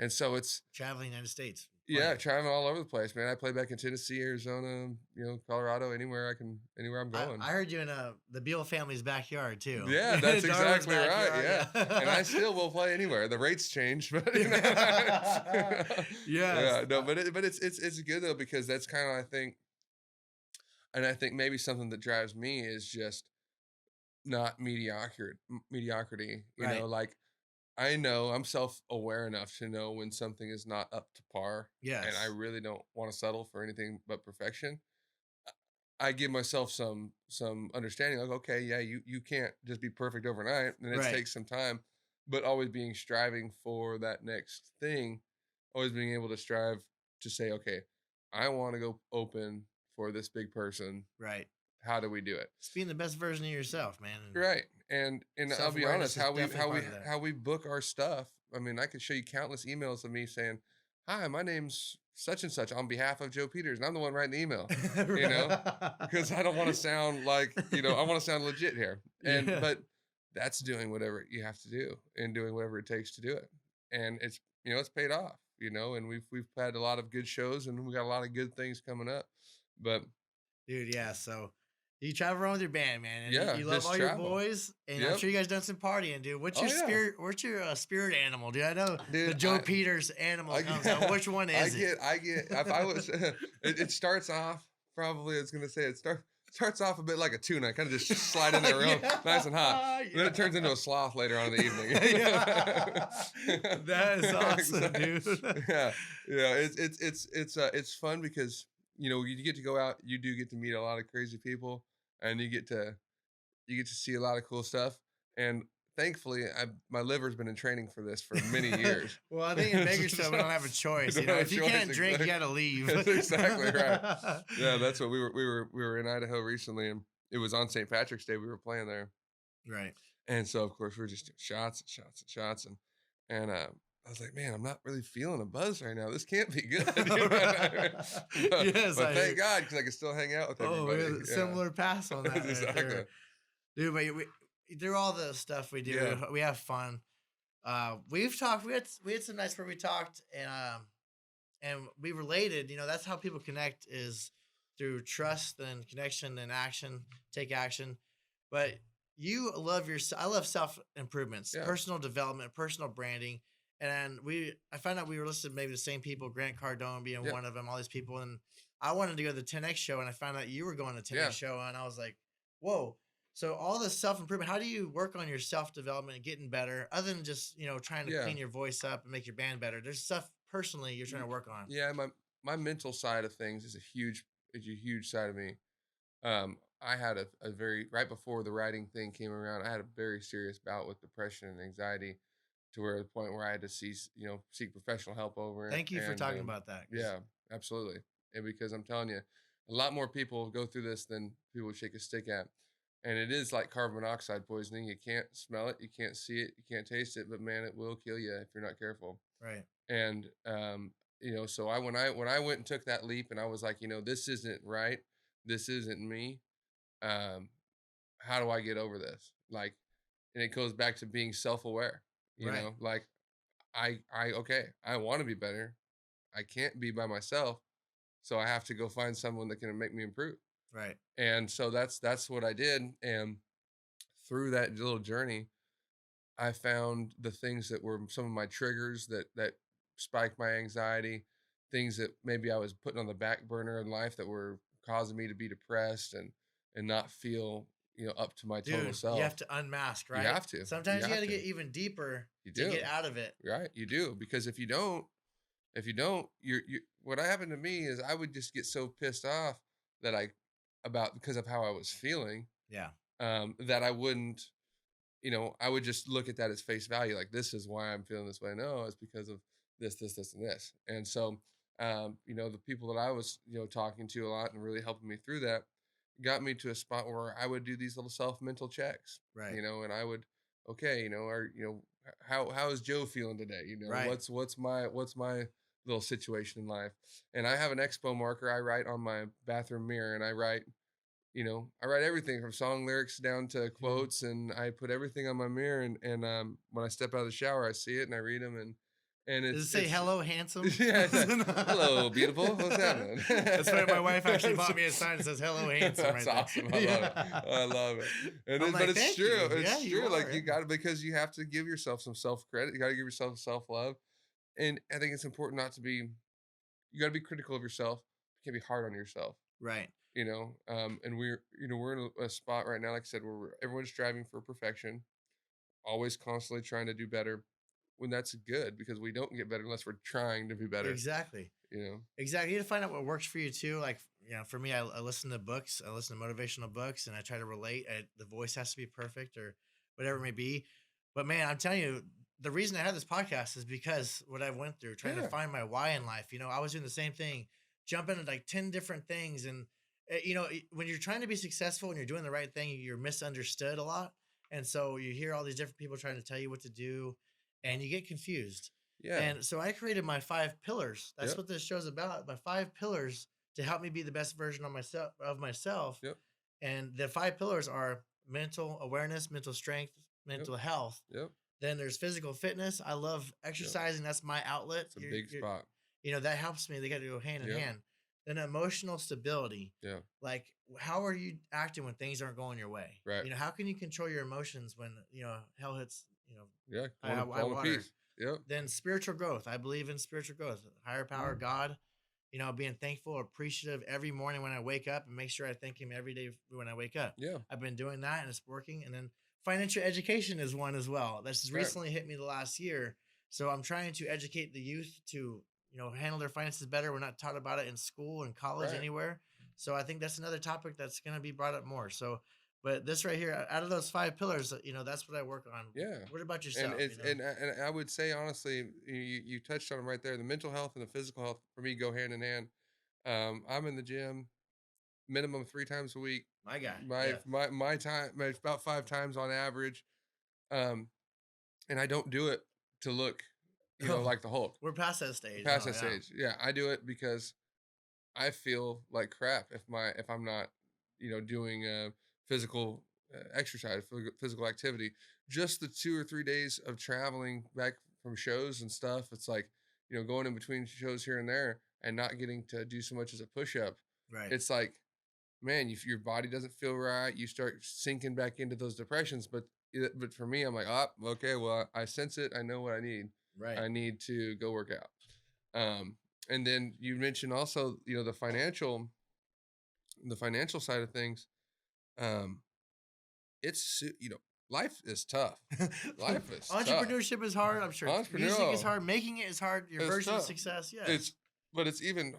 so it's traveling the United States. Yeah, traveling all over the place, man. I play back in Tennessee, Arizona, Colorado, anywhere I'm going. I heard you in the Beal family's backyard too. Yeah, that's exactly right. Yeah. And I still will play anywhere. The rates change, but yeah. No, but it's good though, because that's kind of, I think maybe something that drives me is just not mediocrity. You know, like, I know I'm self-aware enough to know when something is not up to par. Yes. And I really don't want to settle for anything but perfection. I give myself some understanding, like, okay, yeah, you can't just be perfect overnight, and it takes some time, but always striving for that next thing, always being able to strive to say, okay, I want to go open for this big person. Right. How do we do it? It's being the best version of yourself, man. Right. And I'll be honest, how we book our stuff. I mean, I could show you countless emails of me saying, "Hi, my name's such and such on behalf of Joe Peters," and I'm the one writing the email, because I don't want to sound like, I want to sound legit here. But that's doing whatever you have to do and doing whatever it takes to do it. And it's, it's paid off, and we've had a lot of good shows, and we got a lot of good things coming up. But dude, yeah. So You travel around with your band, man, and Yeah, you love just all your travel. boys, and I'm Yep. sure you guys done some partying, dude. What's Oh your yeah, spirit? What's your spirit animal, dude? I know the dude. Joe Peters animal I comes out. get, Which one is it? I get. If I was, it starts off probably. I was gonna say starts off a bit like a tuna, kind of just slide in there real nice and hot. Then it turns into a sloth later on in the evening. Yeah. That is awesome, dude. Yeah, yeah. It's fun because you get to go out. You do get to meet a lot of crazy people, and you get to see a lot of cool stuff. And thankfully, my liver's been in training for this for many years. Well, I think in Bakersfield we don't have a choice. We You don't know, have if you a choice, can't drink, you exactly. gotta leave. That's exactly right. Yeah, that's what we were in Idaho recently, and it was on St. Patrick's Day. We were playing there, Right. and so of course we were just doing shots and shots and shots, and I was like, man, I'm not really feeling a buzz right now. This can't be good. Yes, But I hear. thank God because I can still hang out with Oh, we everybody. had a similar pass on that right Exactly. there. Dude, but through all the stuff we do, Yeah. we have fun. We've talked. We had some nights where we talked, and we related. You know, that's how people connect is through trust and connection and action. Take action, but you love I love self improvements, Yeah. personal development, personal branding. And I found out we were listening to maybe the same people, Grant Cardone being Yeah. one of them, all these people. And I wanted to go to the 10X show, and I found out you were going to the 10X Yeah. show, and I was like, whoa. So all this self improvement, how do you work on your self development and getting better, other than just trying to Yeah. clean your voice up and make your band better? There's stuff personally you're trying to work on. Yeah, my mental side of things is a huge side of me. I had a very right before the writing thing came around, I had a very serious bout with depression and anxiety to where the point where I had to seek professional help over it. Thank you for And talking about that. 'Cause yeah, absolutely. And because I'm telling you, a lot more people go through this than people shake a stick at. And it is like carbon monoxide poisoning. You can't smell it, you can't see it, you can't taste it, but man, it will kill you if you're not careful. Right. And so when I went and took that leap and I was like, this isn't right, this isn't me. Um, how do I get over this? Like, and it goes back to being self-aware. Right. Like I want to be better. I can't be by myself, so I have to go find someone that can make me improve. Right. And so that's what I did. And through that little journey, I found the things that were some of my triggers that spiked my anxiety, things that maybe I was putting on the back burner in life that were causing me to be depressed and not feel up to my total Dude, self. you have to unmask, right? You have to. Sometimes you have got to to. get even deeper You to do. get out of it. Right, you do, because if you don't, you're what happened to me is I would just get so pissed off that because of how I was feeling, Yeah. that I wouldn't, I would just look at that as face value, like this is why I'm feeling this way. No, it's because of this, and this. And so, the people that I was, talking to a lot and really helping me through that got me to a spot where I would do these little mental checks, Right. and I would, okay, how is Joe feeling today? Right. What's my little situation in life? And I have an expo marker I write on my bathroom mirror, and I write everything from song lyrics down to quotes, and I put everything on my mirror. And when I step out of the shower, I see it and I read them, and Does it say hello, handsome? Yeah, it's like, hello, beautiful. What's happening? That's why my wife actually bought me a sign that says hello, handsome. That's right awesome. there. I love it. I love it. And I'm but like, it's "Thank true. you." It's Yeah, you true. Like are, you yeah. got to, because you have to give yourself some self credit. You got to give yourself self love. And I think it's important not to be. You got to be critical of yourself. You can't be hard on yourself. Right. And we're in a spot right now, like I said, where everyone's striving for perfection, always constantly trying to do better. When that's good, because we don't get better unless we're trying to be better. Exactly. Exactly. You need to find out what works for you too. Like, for me, I listen to books, I listen to motivational books, and I try to relate. The voice has to be perfect or whatever it may be. But man, I'm telling you, the reason I have this podcast is because what I went through, trying to find my why in life. I was doing the same thing, jumping into like 10 different things. And, when you're trying to be successful and you're doing the right thing, you're misunderstood a lot. And so you hear all these different people trying to tell you what to do, and you get confused. Yeah. And so I created my 5 pillars. That's Yep. what this show's about. My 5 pillars to help me be the best version of myself. Yep. And the 5 pillars are mental awareness, mental strength, mental health. Yep. Then there's physical fitness. I love exercising. That's my outlet. It's a big spot. That helps me. They got to go hand in Yep. hand. then emotional stability. Yeah. Like, how are you acting when things aren't going your way? Right. You know, how can you control your emotions when, hell hits, Yeah. high Going to water? peace. Yep. Then spiritual growth. I believe in spiritual growth, higher power, God, being thankful, appreciative every morning when I wake up, and make sure I thank him every day when I wake up. Yeah. I've been doing that and it's working. And then financial education is one as well. That's just Right. recently hit me the last year. So I'm trying to educate the youth to, handle their finances better. We're not taught about it in school and college Right. anywhere. So I think that's another topic that's going to be brought up more. So, but this right here, out of those 5 pillars, that's what I work on. Yeah. What about yourself? And I would say honestly, you touched on them right there. The mental health and the physical health for me go hand in hand. I'm in the gym minimum 3 times a week. My guy. My time, it's about 5 times on average. And I don't do it to look, like the Hulk. We're past that stage. Stage. Yeah, I do it because I feel like crap if I'm not, doing physical exercise, physical activity. Just the 2 or 3 days of traveling back from shows and stuff. It's like, going in between shows here and there and not getting to do so much as a push up. Right. It's like, man, if your body doesn't feel right, you start sinking back into those depressions. But for me, I'm like, oh, okay, well, I sense it. I know what I need. Right. I need to go work out. And then you mentioned also, the financial side of things. It's, life is tough. Life is Entrepreneurship is hard. I'm sure music is hard. Making it is hard. Your version of success. Yeah. But it's even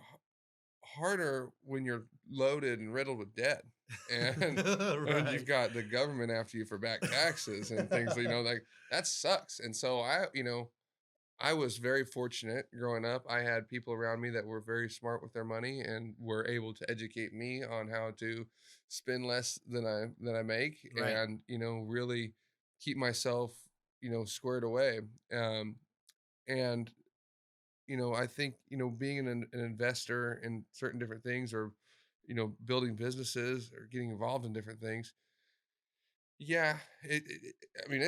harder when you're loaded and riddled with debt, and, right. and you've got the government after you for back taxes and things. Like that sucks. And so I was very fortunate growing up. I had people around me that were very smart with their money and were able to educate me on how to spend less than I make, right. and really keep myself squared away. And I think being an investor in certain different things, or building businesses or getting involved in different things. Yeah, I mean,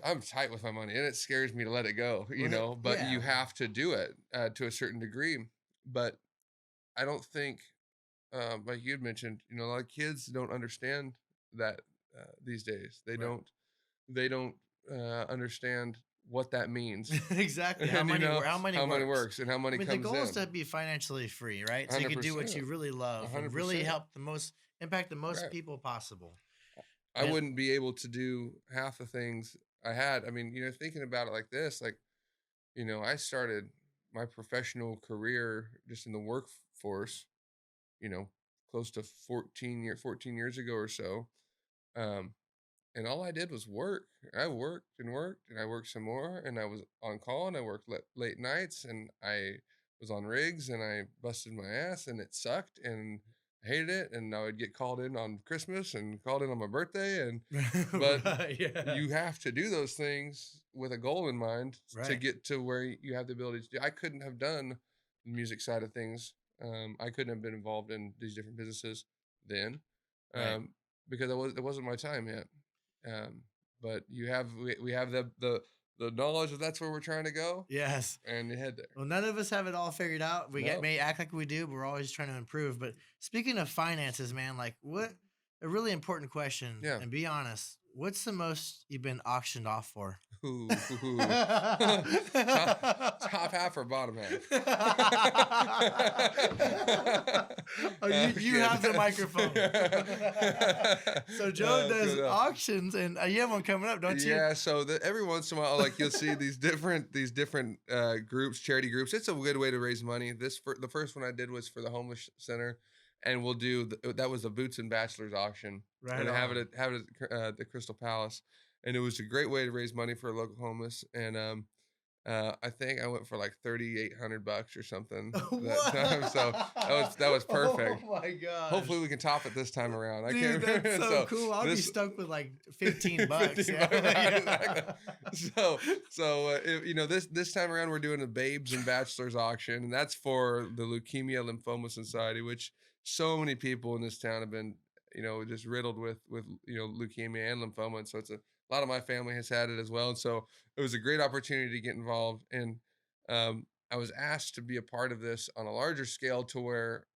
I'm tight with my money, and it scares me to let it go, but Yeah. you have to do it to a certain degree. But I don't think, like you'd mentioned, a lot of kids don't understand that these days. They Right. don't understand what that means. Exactly. How And, money money works and how money comes in. The goal is to be financially free, right? So you can do what you really love and really 100%. help impact the most Right. people possible. I wouldn't be able to do half the things I had. I mean, thinking about it like this, like, I started my professional career just in the workforce, close to 14 years ago or so. And all I did was work. I worked and worked, and I worked some more, and I was on call, and I worked late nights, and I was on rigs, and I busted my ass, and it sucked, and I hated it. And I would get called in on Christmas and called in on my birthday, but right, yeah. you have to do those things with a goal in mind to Right. get to where you have the ability to do. I couldn't have done the music side of things. I couldn't have been involved in these different businesses then, Right. because it wasn't my time yet. But we have the knowledge that that's where we're trying to go, Yes. and you head there. Well, none of us have it all figured out. We No. may act like we do, but we're always trying to improve. But speaking of finances, man, like a really important question. Yeah. And be honest, what's the most you've been auctioned off for? Ooh. Top half or bottom half? Oh, you have the microphone. So Joe does auctions, and you have one coming up, don't you? Yeah. So every once in a while, like, you'll see these different groups, charity groups. It's a good way to raise money. The first one I did was for the homeless center, and we'll do that was a Boots and Bachelors auction, Right. and have it at the Crystal Palace. And it was a great way to raise money for local homeless. And I think I went for like $3,800 or something that time. So that was perfect. Oh my god! Hopefully we can top it this time around. Dude, that's so cool. I'll be stuck with like $15. This time around we're doing a Babes and Bachelors auction, and that's for the Leukemia Lymphoma Society, which so many people in this town have been, just riddled with leukemia and lymphoma. And so a lot of my family has had it as well. And so it was a great opportunity to get involved. And I was asked to be a part of this on a larger scale, to where,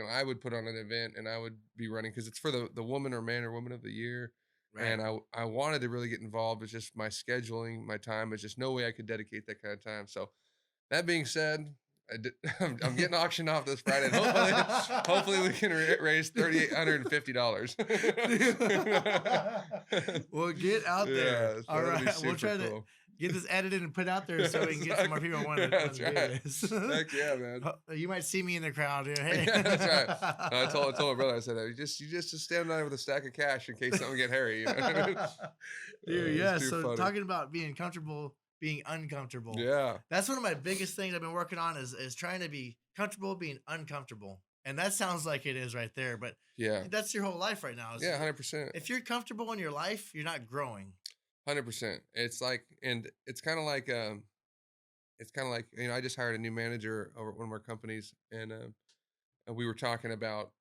I would put on an event and I would be running because it's for the woman or man or woman of the year. Right. And I wanted to really get involved. It's just my scheduling, my time. It's just no way I could dedicate that kind of time. So that being said, I'm getting auctioned off this Friday. And hopefully we can raise $3,850. Well, get out there. Yeah, All right, we'll try cool. to get this edited and put out there so we can get some more people want to do this. Heck yeah, man. You might see me in the crowd. Hey. Yeah, that's right. I told my brother, I said, you just stand there with a stack of cash in case something get hairy. Dude, yeah. So funny. Talking about being comfortable, being uncomfortable. Yeah. That's one of my biggest things I've been working on is trying to be comfortable being uncomfortable. And that sounds like it is right there. But yeah, that's your whole life right now. Yeah, 100%. If you're comfortable in your life, you're not growing. 100%. It's like, and it's kind of like, I just hired a new manager over at one of our companies, and we were talking about,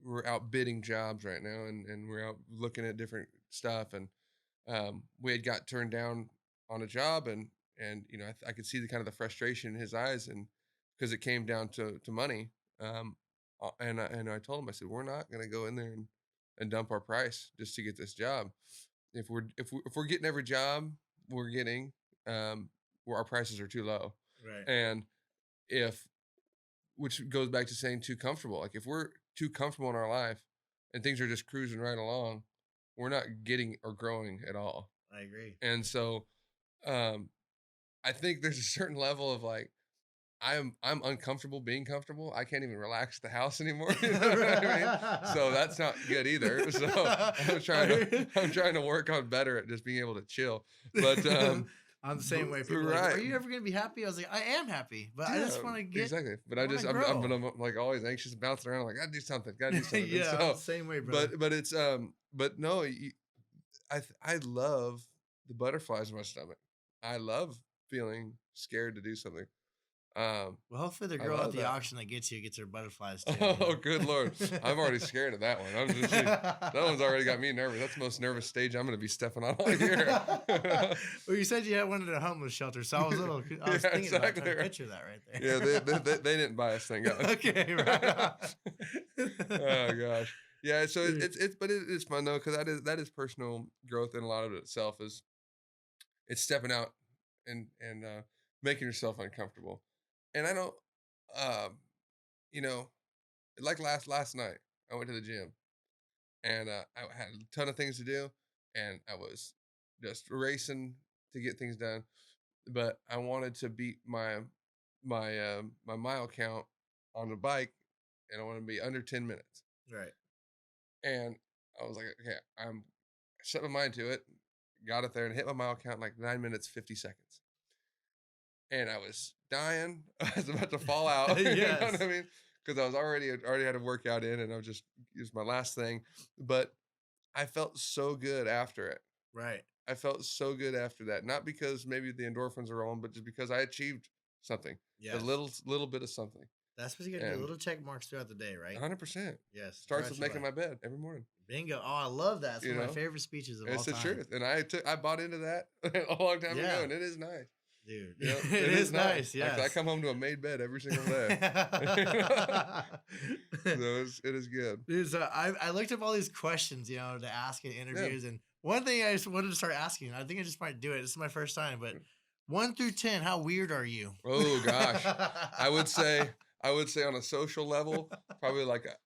we're out bidding jobs right now, and we're out looking at different stuff, and we had got turned down on a job, and I could see the kind of the frustration in his eyes, and because it came down to money, and I told him, I said, we're not going to go in there and dump our price just to get this job. If we're getting every job we're getting, where our prices are too low, right? And which goes back to saying too comfortable. Like if we're too comfortable in our life and things are just cruising right along, we're not getting or growing at all. I agree. And so, I think there's a certain level of like, I'm uncomfortable being comfortable. I can't even relax the house anymore. You know what I mean? So that's not good either. So I'm trying to work on better at just being able to chill. But I'm the same way. People right. Like, are you ever going to be happy? I was like, I am happy, but I just want to get exactly. But I'm like always anxious, bouncing around. Like, gotta do something. Yeah, so, same way, bro. But it's but no, I love the butterflies in my stomach. I love feeling scared to do something. Well, hopefully the girl at the auction that gets her butterflies too. Oh, good Lord. I'm already scared of that one. That one's already got me nervous. That's the most nervous stage I'm going to be stepping on all year. Well, you said you had one at a homeless shelter, so I was thinking about trying to picture that right there. Yeah, they didn't buy us thing. Okay, right. Oh, gosh. Yeah, so it's fun though, because that is personal growth, and a lot of it itself is it's stepping out and making yourself uncomfortable. And I don't, like last night, I went to the gym, and I had a ton of things to do, and I was just racing to get things done. But I wanted to beat my mile count on the bike, and I want to be under 10 minutes. Right. And I was like, okay, I set my mind to it, got it there, and hit my mile count in like 9 minutes, 50 seconds. And I was dying. I was about to fall out. Yes. You know what I mean? Because I was already had a workout in, and it was my last thing. But I felt so good after it. Right. I felt so good after that. Not because maybe the endorphins are rolling, but just because I achieved something. Yeah. A little bit of something. That's what you got to do. Little check marks throughout the day, right? 100%. Yes. Starts with making my bed every morning. Bingo. Oh, I love that. It's one of my favorite speeches of all time. It's the truth. And I bought into that a long time ago, and it is nice. Dude, it is nice. Yeah, I come home to a made bed every single day. So it is good. Dude, so I looked up all these questions, to ask in interviews, and one thing I just wanted to start asking. I think I just might do it. This is my first time, but 1 through 10, how weird are you? Oh gosh, I would say on a social level, probably like a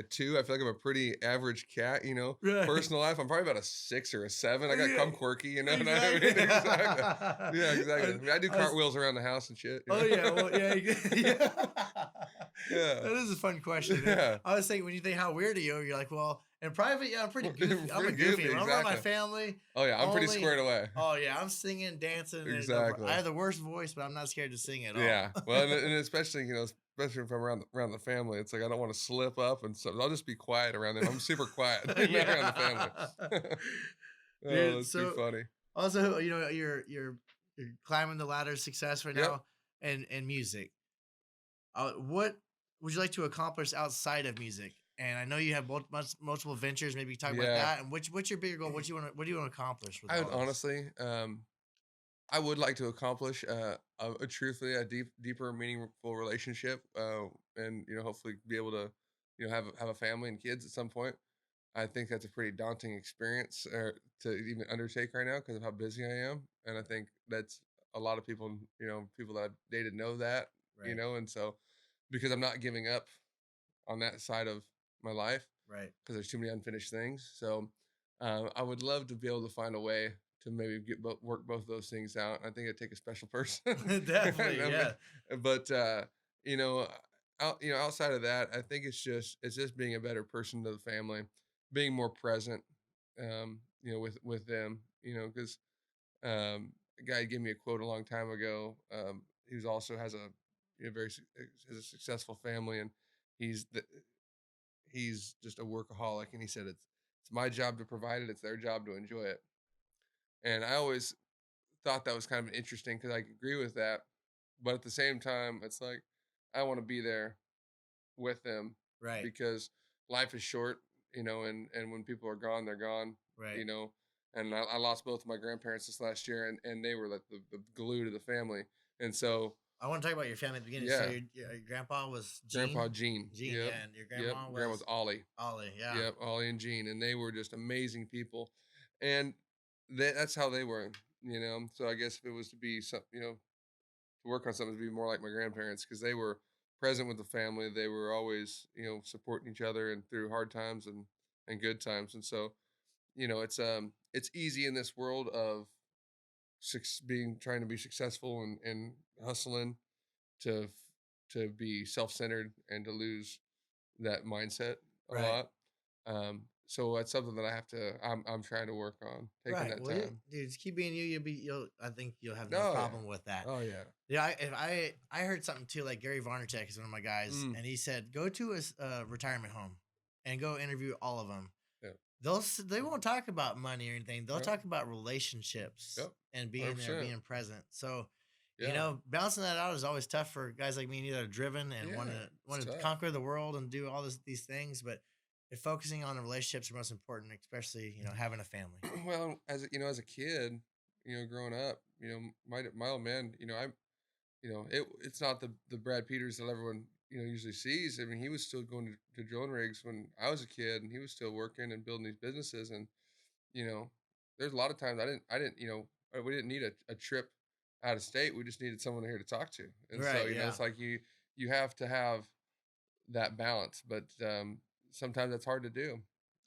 2. I feel like I'm a pretty average cat, Right. Personal life, I'm probably about a 6 or a 7. I'm quirky, Exactly. What I mean? Exactly. Yeah, exactly. I mean, I do cartwheels around the house and shit. Oh yeah, well, yeah. Yeah. That is a fun question. Yeah. I was thinking when you think how weird are you, you're like, well, in private, yeah, I'm pretty goofy. I'm a goofy. When I'm around my family. Oh yeah, I'm pretty squared away. Oh yeah, I'm singing, dancing. Exactly. I have the worst voice, but I'm not scared to sing at all. Yeah. Well, and especially especially if I'm around the family, it's like I don't want to slip up, and so I'll just be quiet around them. I'm super quiet around the family. Dude, that's too funny. Also, you're climbing the ladder of success right now, and music. What would you like to accomplish outside of music? And I know you have multiple ventures. Maybe talk about that. And what's your bigger goal? What do you want to accomplish? With I would honestly, I would like to accomplish truthfully a deeper, meaningful relationship, and hopefully be able to have a family and kids at some point. I think that's a pretty daunting experience to even undertake right now because of how busy I am, and I think that's a lot of people, people that I've dated know that, Right. and so because I'm not giving up on that side of my life Right. because there's too many unfinished things. So I would love to be able to find a way to maybe work both of those things out. I think it'd take a special person. Definitely. Yeah. But you know, outside of that, I think it's just being a better person to the family, being more present, with them, because a guy gave me a quote a long time ago. He also has a has a successful family, and he's the, he's just a workaholic, and he said it's my job to provide it, it's their job to enjoy it. And I always thought that was kind of interesting because I agree with that, but at the same time, it's like I want to be there with them Right. because life is short, and when people are gone, they're gone, Right. you know. And I lost both of my grandparents this last year, and they were like the glue to the family. And so, I want to talk about your family at the beginning. So yeah, your grandpa was Grandpa Gene. Gene, Gene, yep, yeah, and your yep, grandma Grandma's was Ollie. Ollie. Yeah. Yep, Ollie and Gene, and they were just amazing people, and that's how they were, So I guess if it was to be some, to work on something to be more like my grandparents because they were present with the family. They were always, supporting each other and through hard times and good times. And so, it's easy in this world of being trying to be successful and hustling to to be self-centered and to lose that mindset a Right. lot. So that's something that I'm trying to work on taking Right. that Well, you, time. dude, just keep being you. You'll. I think you'll have no Oh yeah. problem with that. Oh yeah. Yeah. I heard something too. Like Gary Vaynerchuk is one of my guys, Mm, and he said go to a retirement home and go interview all of them. yeah. They won't talk about money or anything. They'll Yep. talk about relationships Yep. and being there, 100%. being present. So, Yeah. balancing that out is always tough for guys like me and you that are driven and want Yeah. to It's want to tough. conquer the world and do all these things. But if focusing on the relationships are most important, especially having a family. Well, as a kid, growing up, my old man, it's not the Brad Peters that everyone usually sees. I mean, he was still going to drone rigs when I was a kid, and he was still working and building these businesses. And you know, there's a lot of times I didn't, we didn't need a trip out of state. We just needed someone here to talk to. And so, Right? Yeah. it's like you have to have that balance, but sometimes that's hard to do.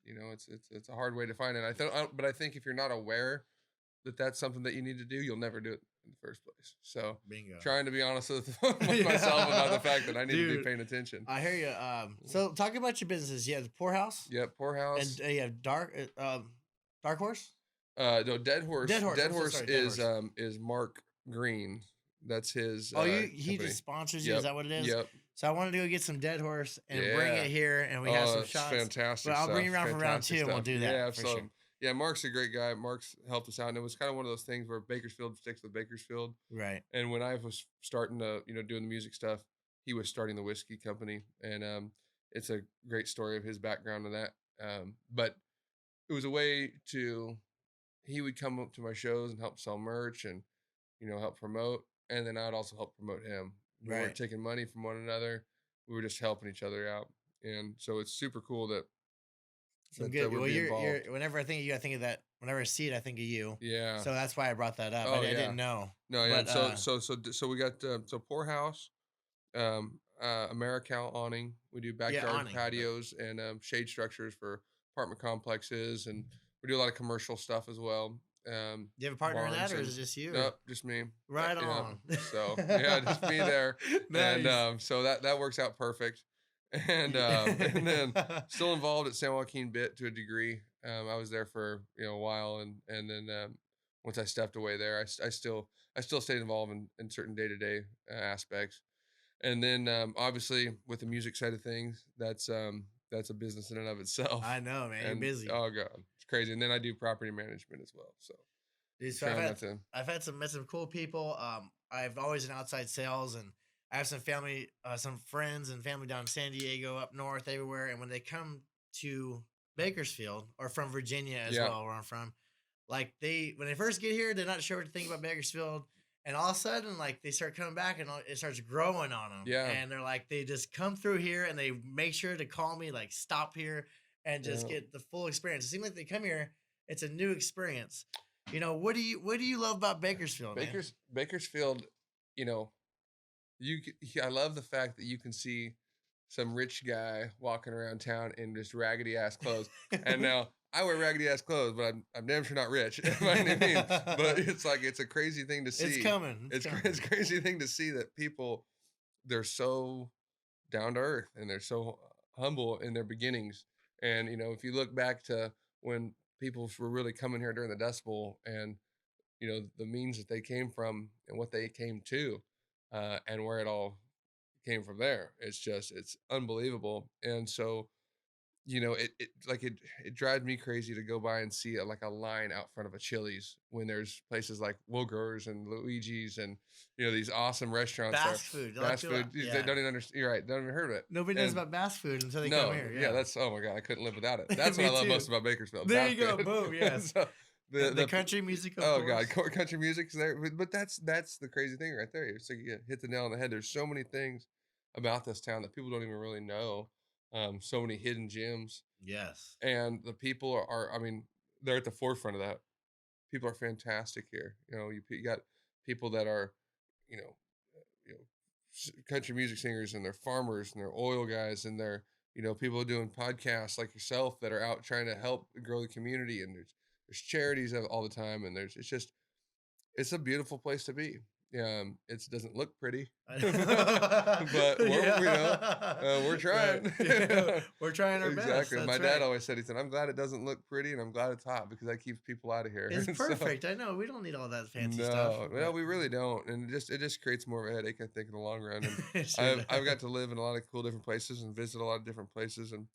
It's a hard way to find it. But I think if you're not aware that that's something that you need to do, you'll never do it in the first place. So, Bingo. trying to be honest with myself about the fact that I need to be Dude, paying attention. I hear you. So talk about your businesses. You have the poorhouse Yep, poorhouse. and you have dark horse. No, dead horse. Dead horse. Dead I'm so horse sorry. Dead horse. is Mark Green. That's his Oh, he company. just sponsors you. Is Yep. that what it is? Yep. So I wanted to go get some dead horse and bring Yeah. it here, and we have some It's shots. fantastic. But I'll bring you stuff. around for round 2, Fantastic and we'll stuff. do that Yeah, for sure. yeah, Mark's a great guy. Mark's helped us out, and it was kind of one of those things where Bakersfield sticks with Bakersfield. Right. And when I was starting to, doing the music stuff, he was starting the whiskey company, and it's a great story of his background and that. But it was a way he would come up to my shows and help sell merch and help promote, and then I'd also help promote him. We weren't Right. taking money from one another; we were just helping each other out, and so it's super cool that Some good. we're Well, being you're involved. whenever I think of you, I think of that. Whenever I see it, I think of you. Yeah. So that's why I brought that up. Oh I yeah. didn't know. No, yeah. But So we got Poorhouse, AmeriCal awning. We do backyard awning. patios and shade structures for apartment complexes, and we do a lot of commercial stuff as well. Do you have a partner in barns that, or and is it just you? nope, just me. Right Yeah. on. So yeah, just me there, and Nice. so that works out perfect. And then still involved at San Joaquin Bit to a degree. I was there for a while, and then once I stepped away there, I still stayed involved in certain day to day aspects. And then obviously with the music side of things, that's a business in and of itself. I know, man. You're And busy. oh god, it's crazy. And then I do property management as well. So Dude, so trying not to. I've had met some cool people. I've always in outside sales, and I have some family, some friends and family down in San Diego, up north, everywhere. And when they come to Bakersfield or from Virginia as Yeah. well, where I'm from, like when they first get here, they're not sure what to think about Bakersfield. And all of a sudden, like they start coming back and it starts growing on them. Yeah. And they're like, they just come through here and they make sure to call me, like stop here and just get the full experience. It seems like they come here, it's a new experience. You know, what do you love about Bakersfield, man? Bakersfield, you know, I love the fact that you can see some rich guy walking around town in just raggedy ass clothes. And now I wear raggedy ass clothes, but I'm damn sure not rich by any means. But it's like it's a crazy thing to see. It's coming. It's coming. It's a crazy thing to see that people, they're so down to earth and they're so humble in their beginnings. And you know, if you look back to when people were really coming here during the Dust Bowl, and you know the means that they came from and what they came to, and where it all came from there, it's unbelievable. And so you know, it drives me crazy to go by and see like a line out front of a Chili's when there's places like Wilger's and Luigi's and you know these awesome restaurants. Fast food. Fast food. Yeah. They don't even understand. You're right. They don't even heard of it. Nobody knows about fast food until they come here. Yeah, that's oh my god, I couldn't live without it. That's what I love most about Bakersfield. There you go. Boom. Yes. So, the country music. Oh god, country music's there. But that's the crazy thing right there. So you hit the nail on the head. There's so many things about this town that people don't even really know. So many hidden gems. Yes. And the people are I mean, they're at the forefront of that. People are fantastic here. You know, you got people that are, you know, you know, country music singers and they're farmers and they're oil guys and they're, you know, people doing podcasts like yourself that are out trying to help grow the community, and there's charities all the time, and it's a beautiful place to be. It doesn't look pretty, but we're trying. We're trying our best. Exactly. My dad always said, he said, "I'm glad it doesn't look pretty, and I'm glad it's hot because that keeps people out of here." It's perfect. I know we don't need all that fancy stuff. No, well, we really don't, and it just creates more of a headache, I think, in the long run. And I've got to live in a lot of cool different places and visit a lot of different places, and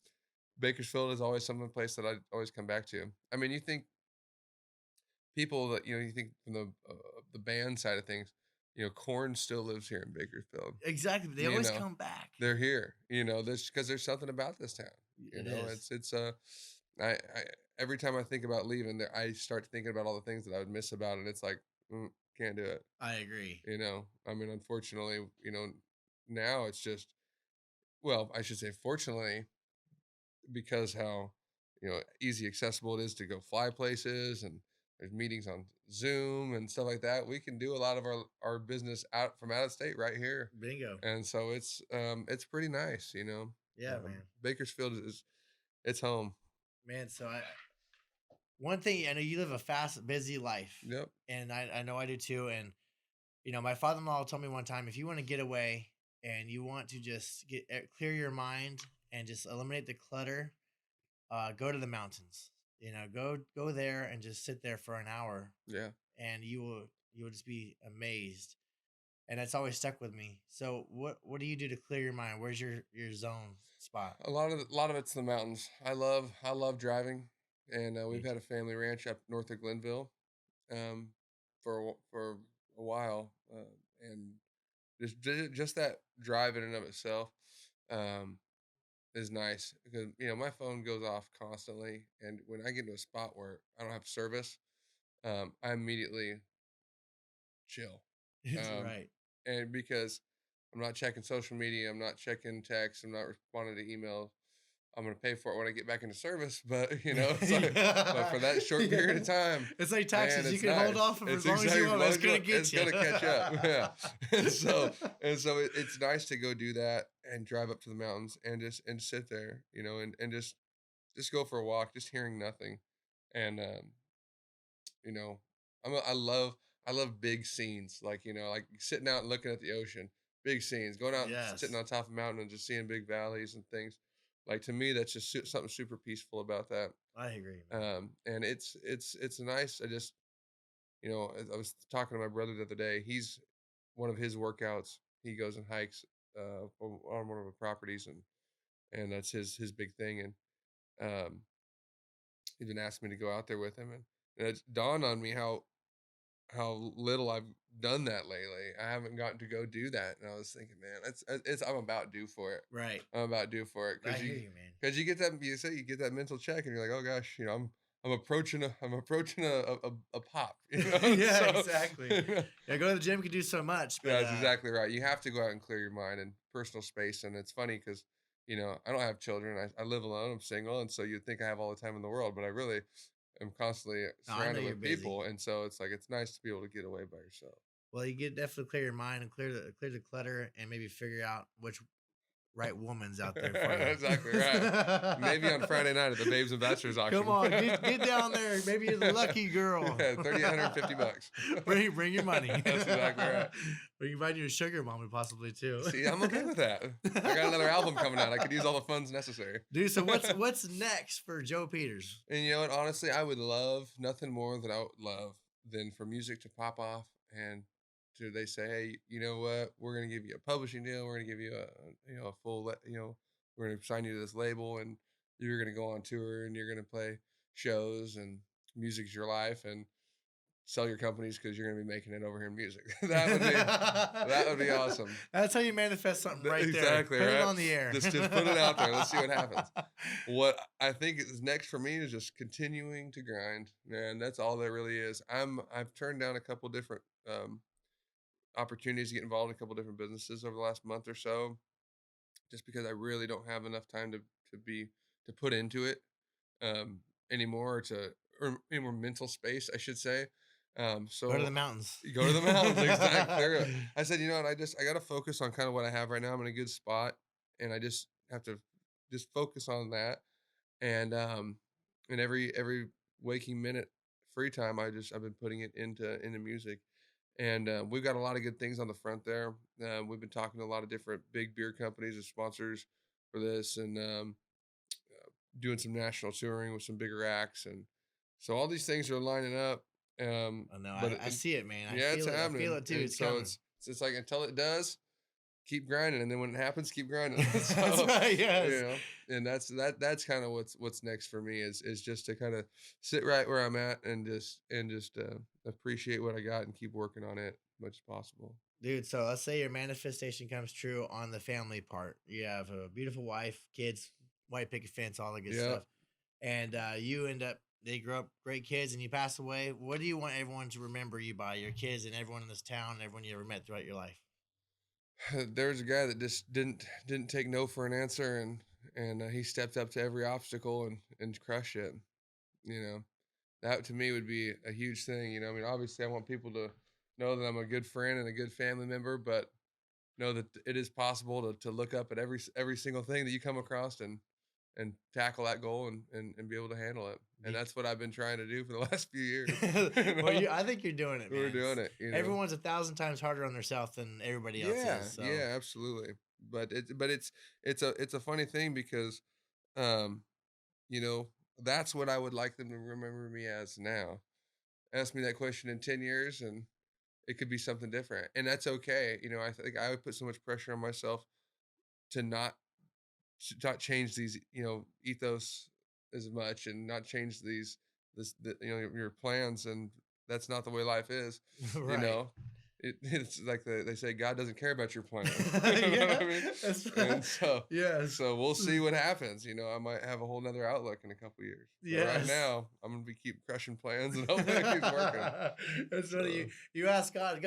Bakersfield is always some place that I always come back to. I mean, you think people that you think from the band side of things. You know, Korn still lives here in Bakersfield. Exactly. They always come back. They're here. You know, this because there's something about this town. I every time I think about leaving there, I start thinking about all the things that I would miss about it. And it's like, can't do it. I agree. You know, I mean, unfortunately, you know, now it's just, well, I should say, fortunately, because how, you know, easy accessible it is to go fly places, and there's meetings on Zoom and stuff like that. We can do a lot of our business out of state right here. Bingo. And so it's pretty nice, you know. Yeah, man. Bakersfield it's home. Man, so one thing, I know you live a fast, busy life. Yep. And I know I do too. And you know, my father-in-law told me one time, if you want to get away and you want to just clear your mind and just eliminate the clutter, go to the mountains. You know, go there and just sit there for an hour. Yeah. And you will just be amazed. And that's always stuck with me. So what do you do to clear your mind? Where's your zone spot? A lot of it's the mountains. I love driving, and we've had a family ranch up north of Glenville, for a while, and just that drive in and of itself, is nice because you know my phone goes off constantly, and when I get to a spot where I don't have service, I immediately chill. Right. And because I'm not checking social media, I'm not checking texts, I'm not responding to emails. I'm gonna pay for it when I get back into service, but you know, it's like, but for that short period of time, it's like taxes. You can hold off for as long as you want. It's gonna get you. It's gonna catch up. Yeah, and so it's nice to go do that and drive up to the mountains and just sit there, you know, and just go for a walk, just hearing nothing, and you know, I love big scenes, like you know, like sitting out and looking at the ocean, big scenes, going out, and sitting on top of a mountain and just seeing big valleys and things. Like to me, that's just something super peaceful about that. I agree. And it's nice. I just, you know, I was talking to my brother the other day. One of his workouts. He goes and hikes on one of the properties, and that's his big thing. And he even asked me to go out there with him, and it dawned on me how little I've done that lately. I haven't gotten to go do that, and I was thinking, man, I'm about due for it. Right. I'm about due for it I hear you, man. Because you get that mental check, and you're like, oh gosh, you know, I'm approaching a pop, you know. Yeah, So, exactly. Yeah, go to the gym can do so much, but that's exactly right. You have to go out and clear your mind and personal space. And it's funny because, I don't have children. I live alone. I'm single. And so you'd think I have all the time in the world, but I really am constantly no, I know surrounded you're with busy. people. And so it's like, it's nice to be able to get away by yourself. Well, you get definitely clear your mind and clear the clutter and maybe figure out which right woman's out there for you. Exactly right. Maybe on Friday night at the Babes and Bachelors auction. Come on, get down there. Maybe you're the lucky girl. Yeah, $3,850. Bring your money. That's exactly right. We can find you a sugar mommy possibly too. See, I'm okay with that. I got another album coming out. I could use all the funds necessary. Dude, so what's next for Joe Peters? And you know what? Honestly, I would love nothing more than I would love than for music to pop off and they say, hey, you know what? We're gonna give you a publishing deal. We're gonna give you a full we're gonna sign you to this label and you're gonna go on tour and you're gonna play shows and music's your life and sell your companies because you're gonna be making it over here in music. that would be awesome. That's how you manifest something right there. Exactly, Put right? it on the air. Just put it out there. Let's see what happens. What I think is next for me is just continuing to grind, man. That's all there really is. I've turned down a couple different opportunities to get involved in a couple different businesses over the last month or so, just because I really don't have enough time to put into it anymore, or any more mental space, I should say. So Go to the mountains. you go to the mountains, exactly. I said, you know what, I got to focus on kind of what I have right now. I'm in a good spot, and I just have to just focus on that. And every waking minute free time, I've been putting it into music. And we've got a lot of good things on the front there. We've been talking to a lot of different big beer companies as sponsors for this, and doing some national touring with some bigger acts, and so all these things are lining up. I know. I see it, man. Yeah, it's happening. I feel it too. And It's so coming. it's like until it does, keep grinding, and then when it happens, keep grinding. So, That's right. Yes. And that's kind of what's next for me is just to kind of sit right where I'm at and just appreciate what I got and keep working on it as much as possible. Dude, so let's say your manifestation comes true on the family part. You have a beautiful wife, kids, white picket fence, all the good Yeah. stuff. And they grow up great kids and you pass away. What do you want everyone to remember you by? Your kids and everyone in this town and everyone you ever met throughout your life? There was a guy that just didn't take no for an answer, and he stepped up to every obstacle and crushed it. That to me would be a huge thing. I mean, obviously I want people to know that I'm a good friend and a good family member, but know that it is possible to look up at every single thing that you come across and tackle that goal and be able to handle it. And that's what I've been trying to do for the last few years. Well, I think you're doing it, man. We're doing it. Everyone's 1,000 times harder on themselves than everybody else is. So. Yeah, absolutely. But it's a funny thing because, that's what I would like them to remember me as now. Ask me that question in 10 years and it could be something different. And that's okay. I think I would put so much pressure on myself to not change these, ethos as much and not change your plans. And that's not the way life is, Right. It's like they say, God doesn't care about your plans. You know what I mean? That's And so, yes. so we'll see what happens. I might have a whole nother outlook in a couple of years. But Yes. right now, I'm going to keep crushing plans and hoping it keeps working. That's funny. You ask God,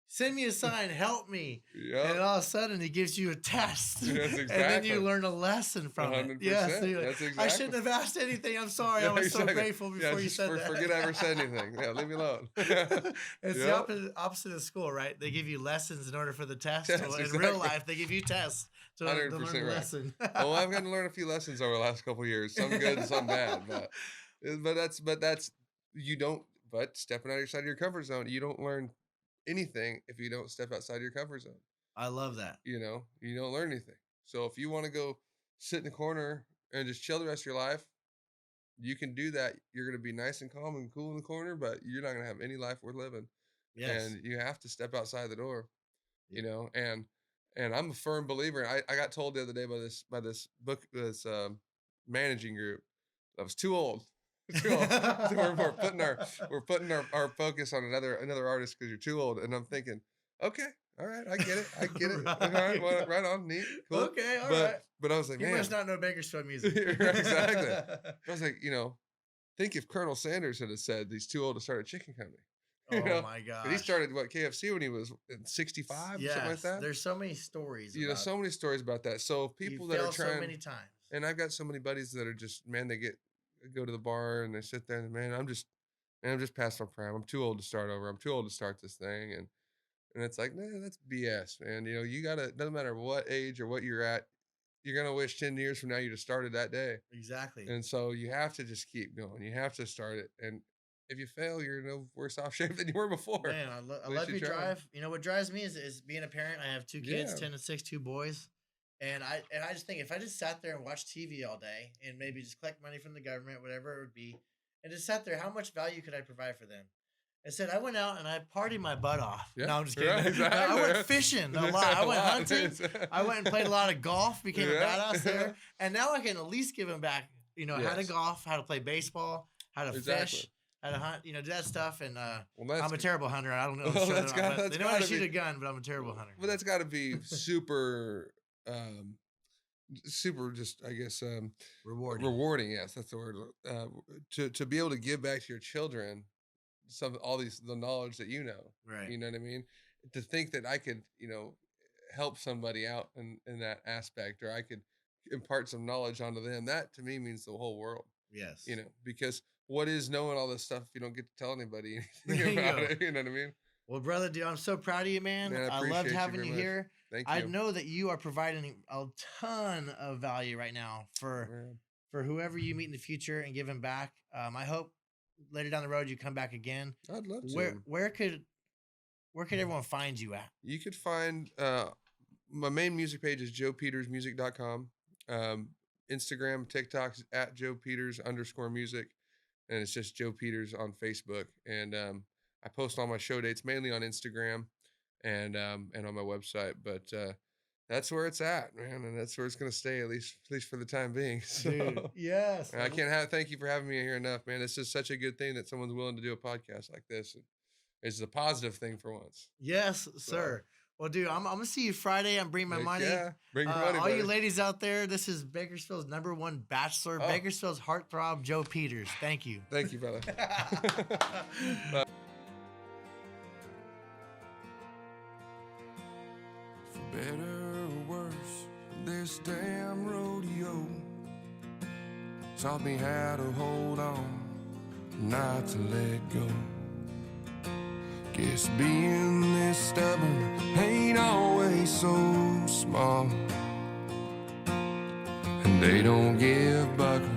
send me a sign, help me. Yeah. And all of a sudden he gives you a test. Yes, And then you exactly. learn a lesson from it. 100%. Yes. So you're like, That's I exactly. shouldn't have asked anything. I'm sorry. I Yeah, was so exactly. grateful before you just said that. forget I ever said anything. Yeah, leave me alone. It's Yeah. the opposite of school, right? They give you lessons in order for the test. Yes, Well, in exactly. real life, they give you tests to learn 100% the right. lesson. Well, I've gotten to learn a few lessons over the last couple of years. Some good and some bad. But stepping out outside of your comfort zone, you don't learn anything if you don't step outside your comfort zone. I love that. You don't learn anything. So if you want to go sit in a corner and just chill the rest of your life, you can do that. You're going to be nice and calm and cool in the corner, but you're not going to have any life worth living. Yes. And you have to step outside the door, and I'm a firm believer. I got told the other day by this managing group, I was too old. Too old. We're putting our focus on another artist because you're too old. And I'm thinking, okay, all right, I get it. Right. All right, well, right on, neat, cool. Okay, all right. But I was like, You man, must not know Bakersfield music. Exactly. I was like, think if Colonel Sanders had said he's too old to start a chicken company. Oh my But he gosh. started KFC when he was 65 or something like that. There's so many stories. You know, so many stories about that. So people that are trying so many times. and I've got so many buddies that are just, man, they go to the bar and they sit there and man, I'm just past my prime. I'm too old to start over. I'm too old to start this thing. And it's like, nah, that's BS, man. You know, you gotta, doesn't matter what age or what you're at, you're gonna wish 10 years from now you just started that day. Exactly. And so you have to just keep going. You have to start it. And if you fail, you're in no worse off shape than you were before. Man, I love your drive. You know what drives me is being a parent. I have 2 kids, 10 and 6, 2 boys. And I just think if I just sat there and watched TV all day and maybe just collect money from the government, whatever it would be, and just sat there, how much value could I provide for them? Instead, I went out and I partied my butt off. Yeah, no, I'm just kidding. Right, exactly. I went fishing a lot. I went hunting. I went and played a lot of golf, became a badass there. And now I can at least give them back, you know, how to golf, how to play baseball, how to fish, how to hunt, you know, do that stuff. And I'm a terrible hunter. I don't know. They know how to shoot a gun, but I'm a terrible hunter. But that's got to be super... super just I guess rewarding, yes, that's the word, to be able to give back to your children the knowledge that you know, right? You know what I mean? To think that I could, you know, help somebody out in that aspect, or I could impart some knowledge onto them, that to me means the whole world. Yes. You know, because what is knowing all this stuff if you don't get to tell anybody anything about it? You know what I mean? Well, brother, dude, I'm so proud of you, man. I loved having you here. Thank you. I know that you are providing a ton of value right now for whoever you meet in the future and giving back. I hope later down the road you come back again. I'd love to. Where could everyone find you at? You could find my main music page is joepetersmusic.com. Instagram, TikTok is at joepeters_music, and it's just Joe Peters on Facebook. And I post all my show dates mainly on Instagram and on my website, but that's where it's at, man, and that's where it's gonna stay at least for the time being. So, dude, yes, I can't thank you for having me here enough, man. It's just such a good thing that someone's willing to do a podcast like this. It's a positive thing for once. Yes, sir. Well, dude, I'm gonna see you Friday. I'm bringing my money. Yeah, bring your money, all buddy. you ladies out there. This is Bakersfield's #1 bachelor, Bakersfield's heartthrob, Joe Peters. Thank you. Thank you, brother. For better or worse, this damn rodeo taught me how to hold on, not to let go. Guess being this stubborn ain't always so small, and they don't give buckles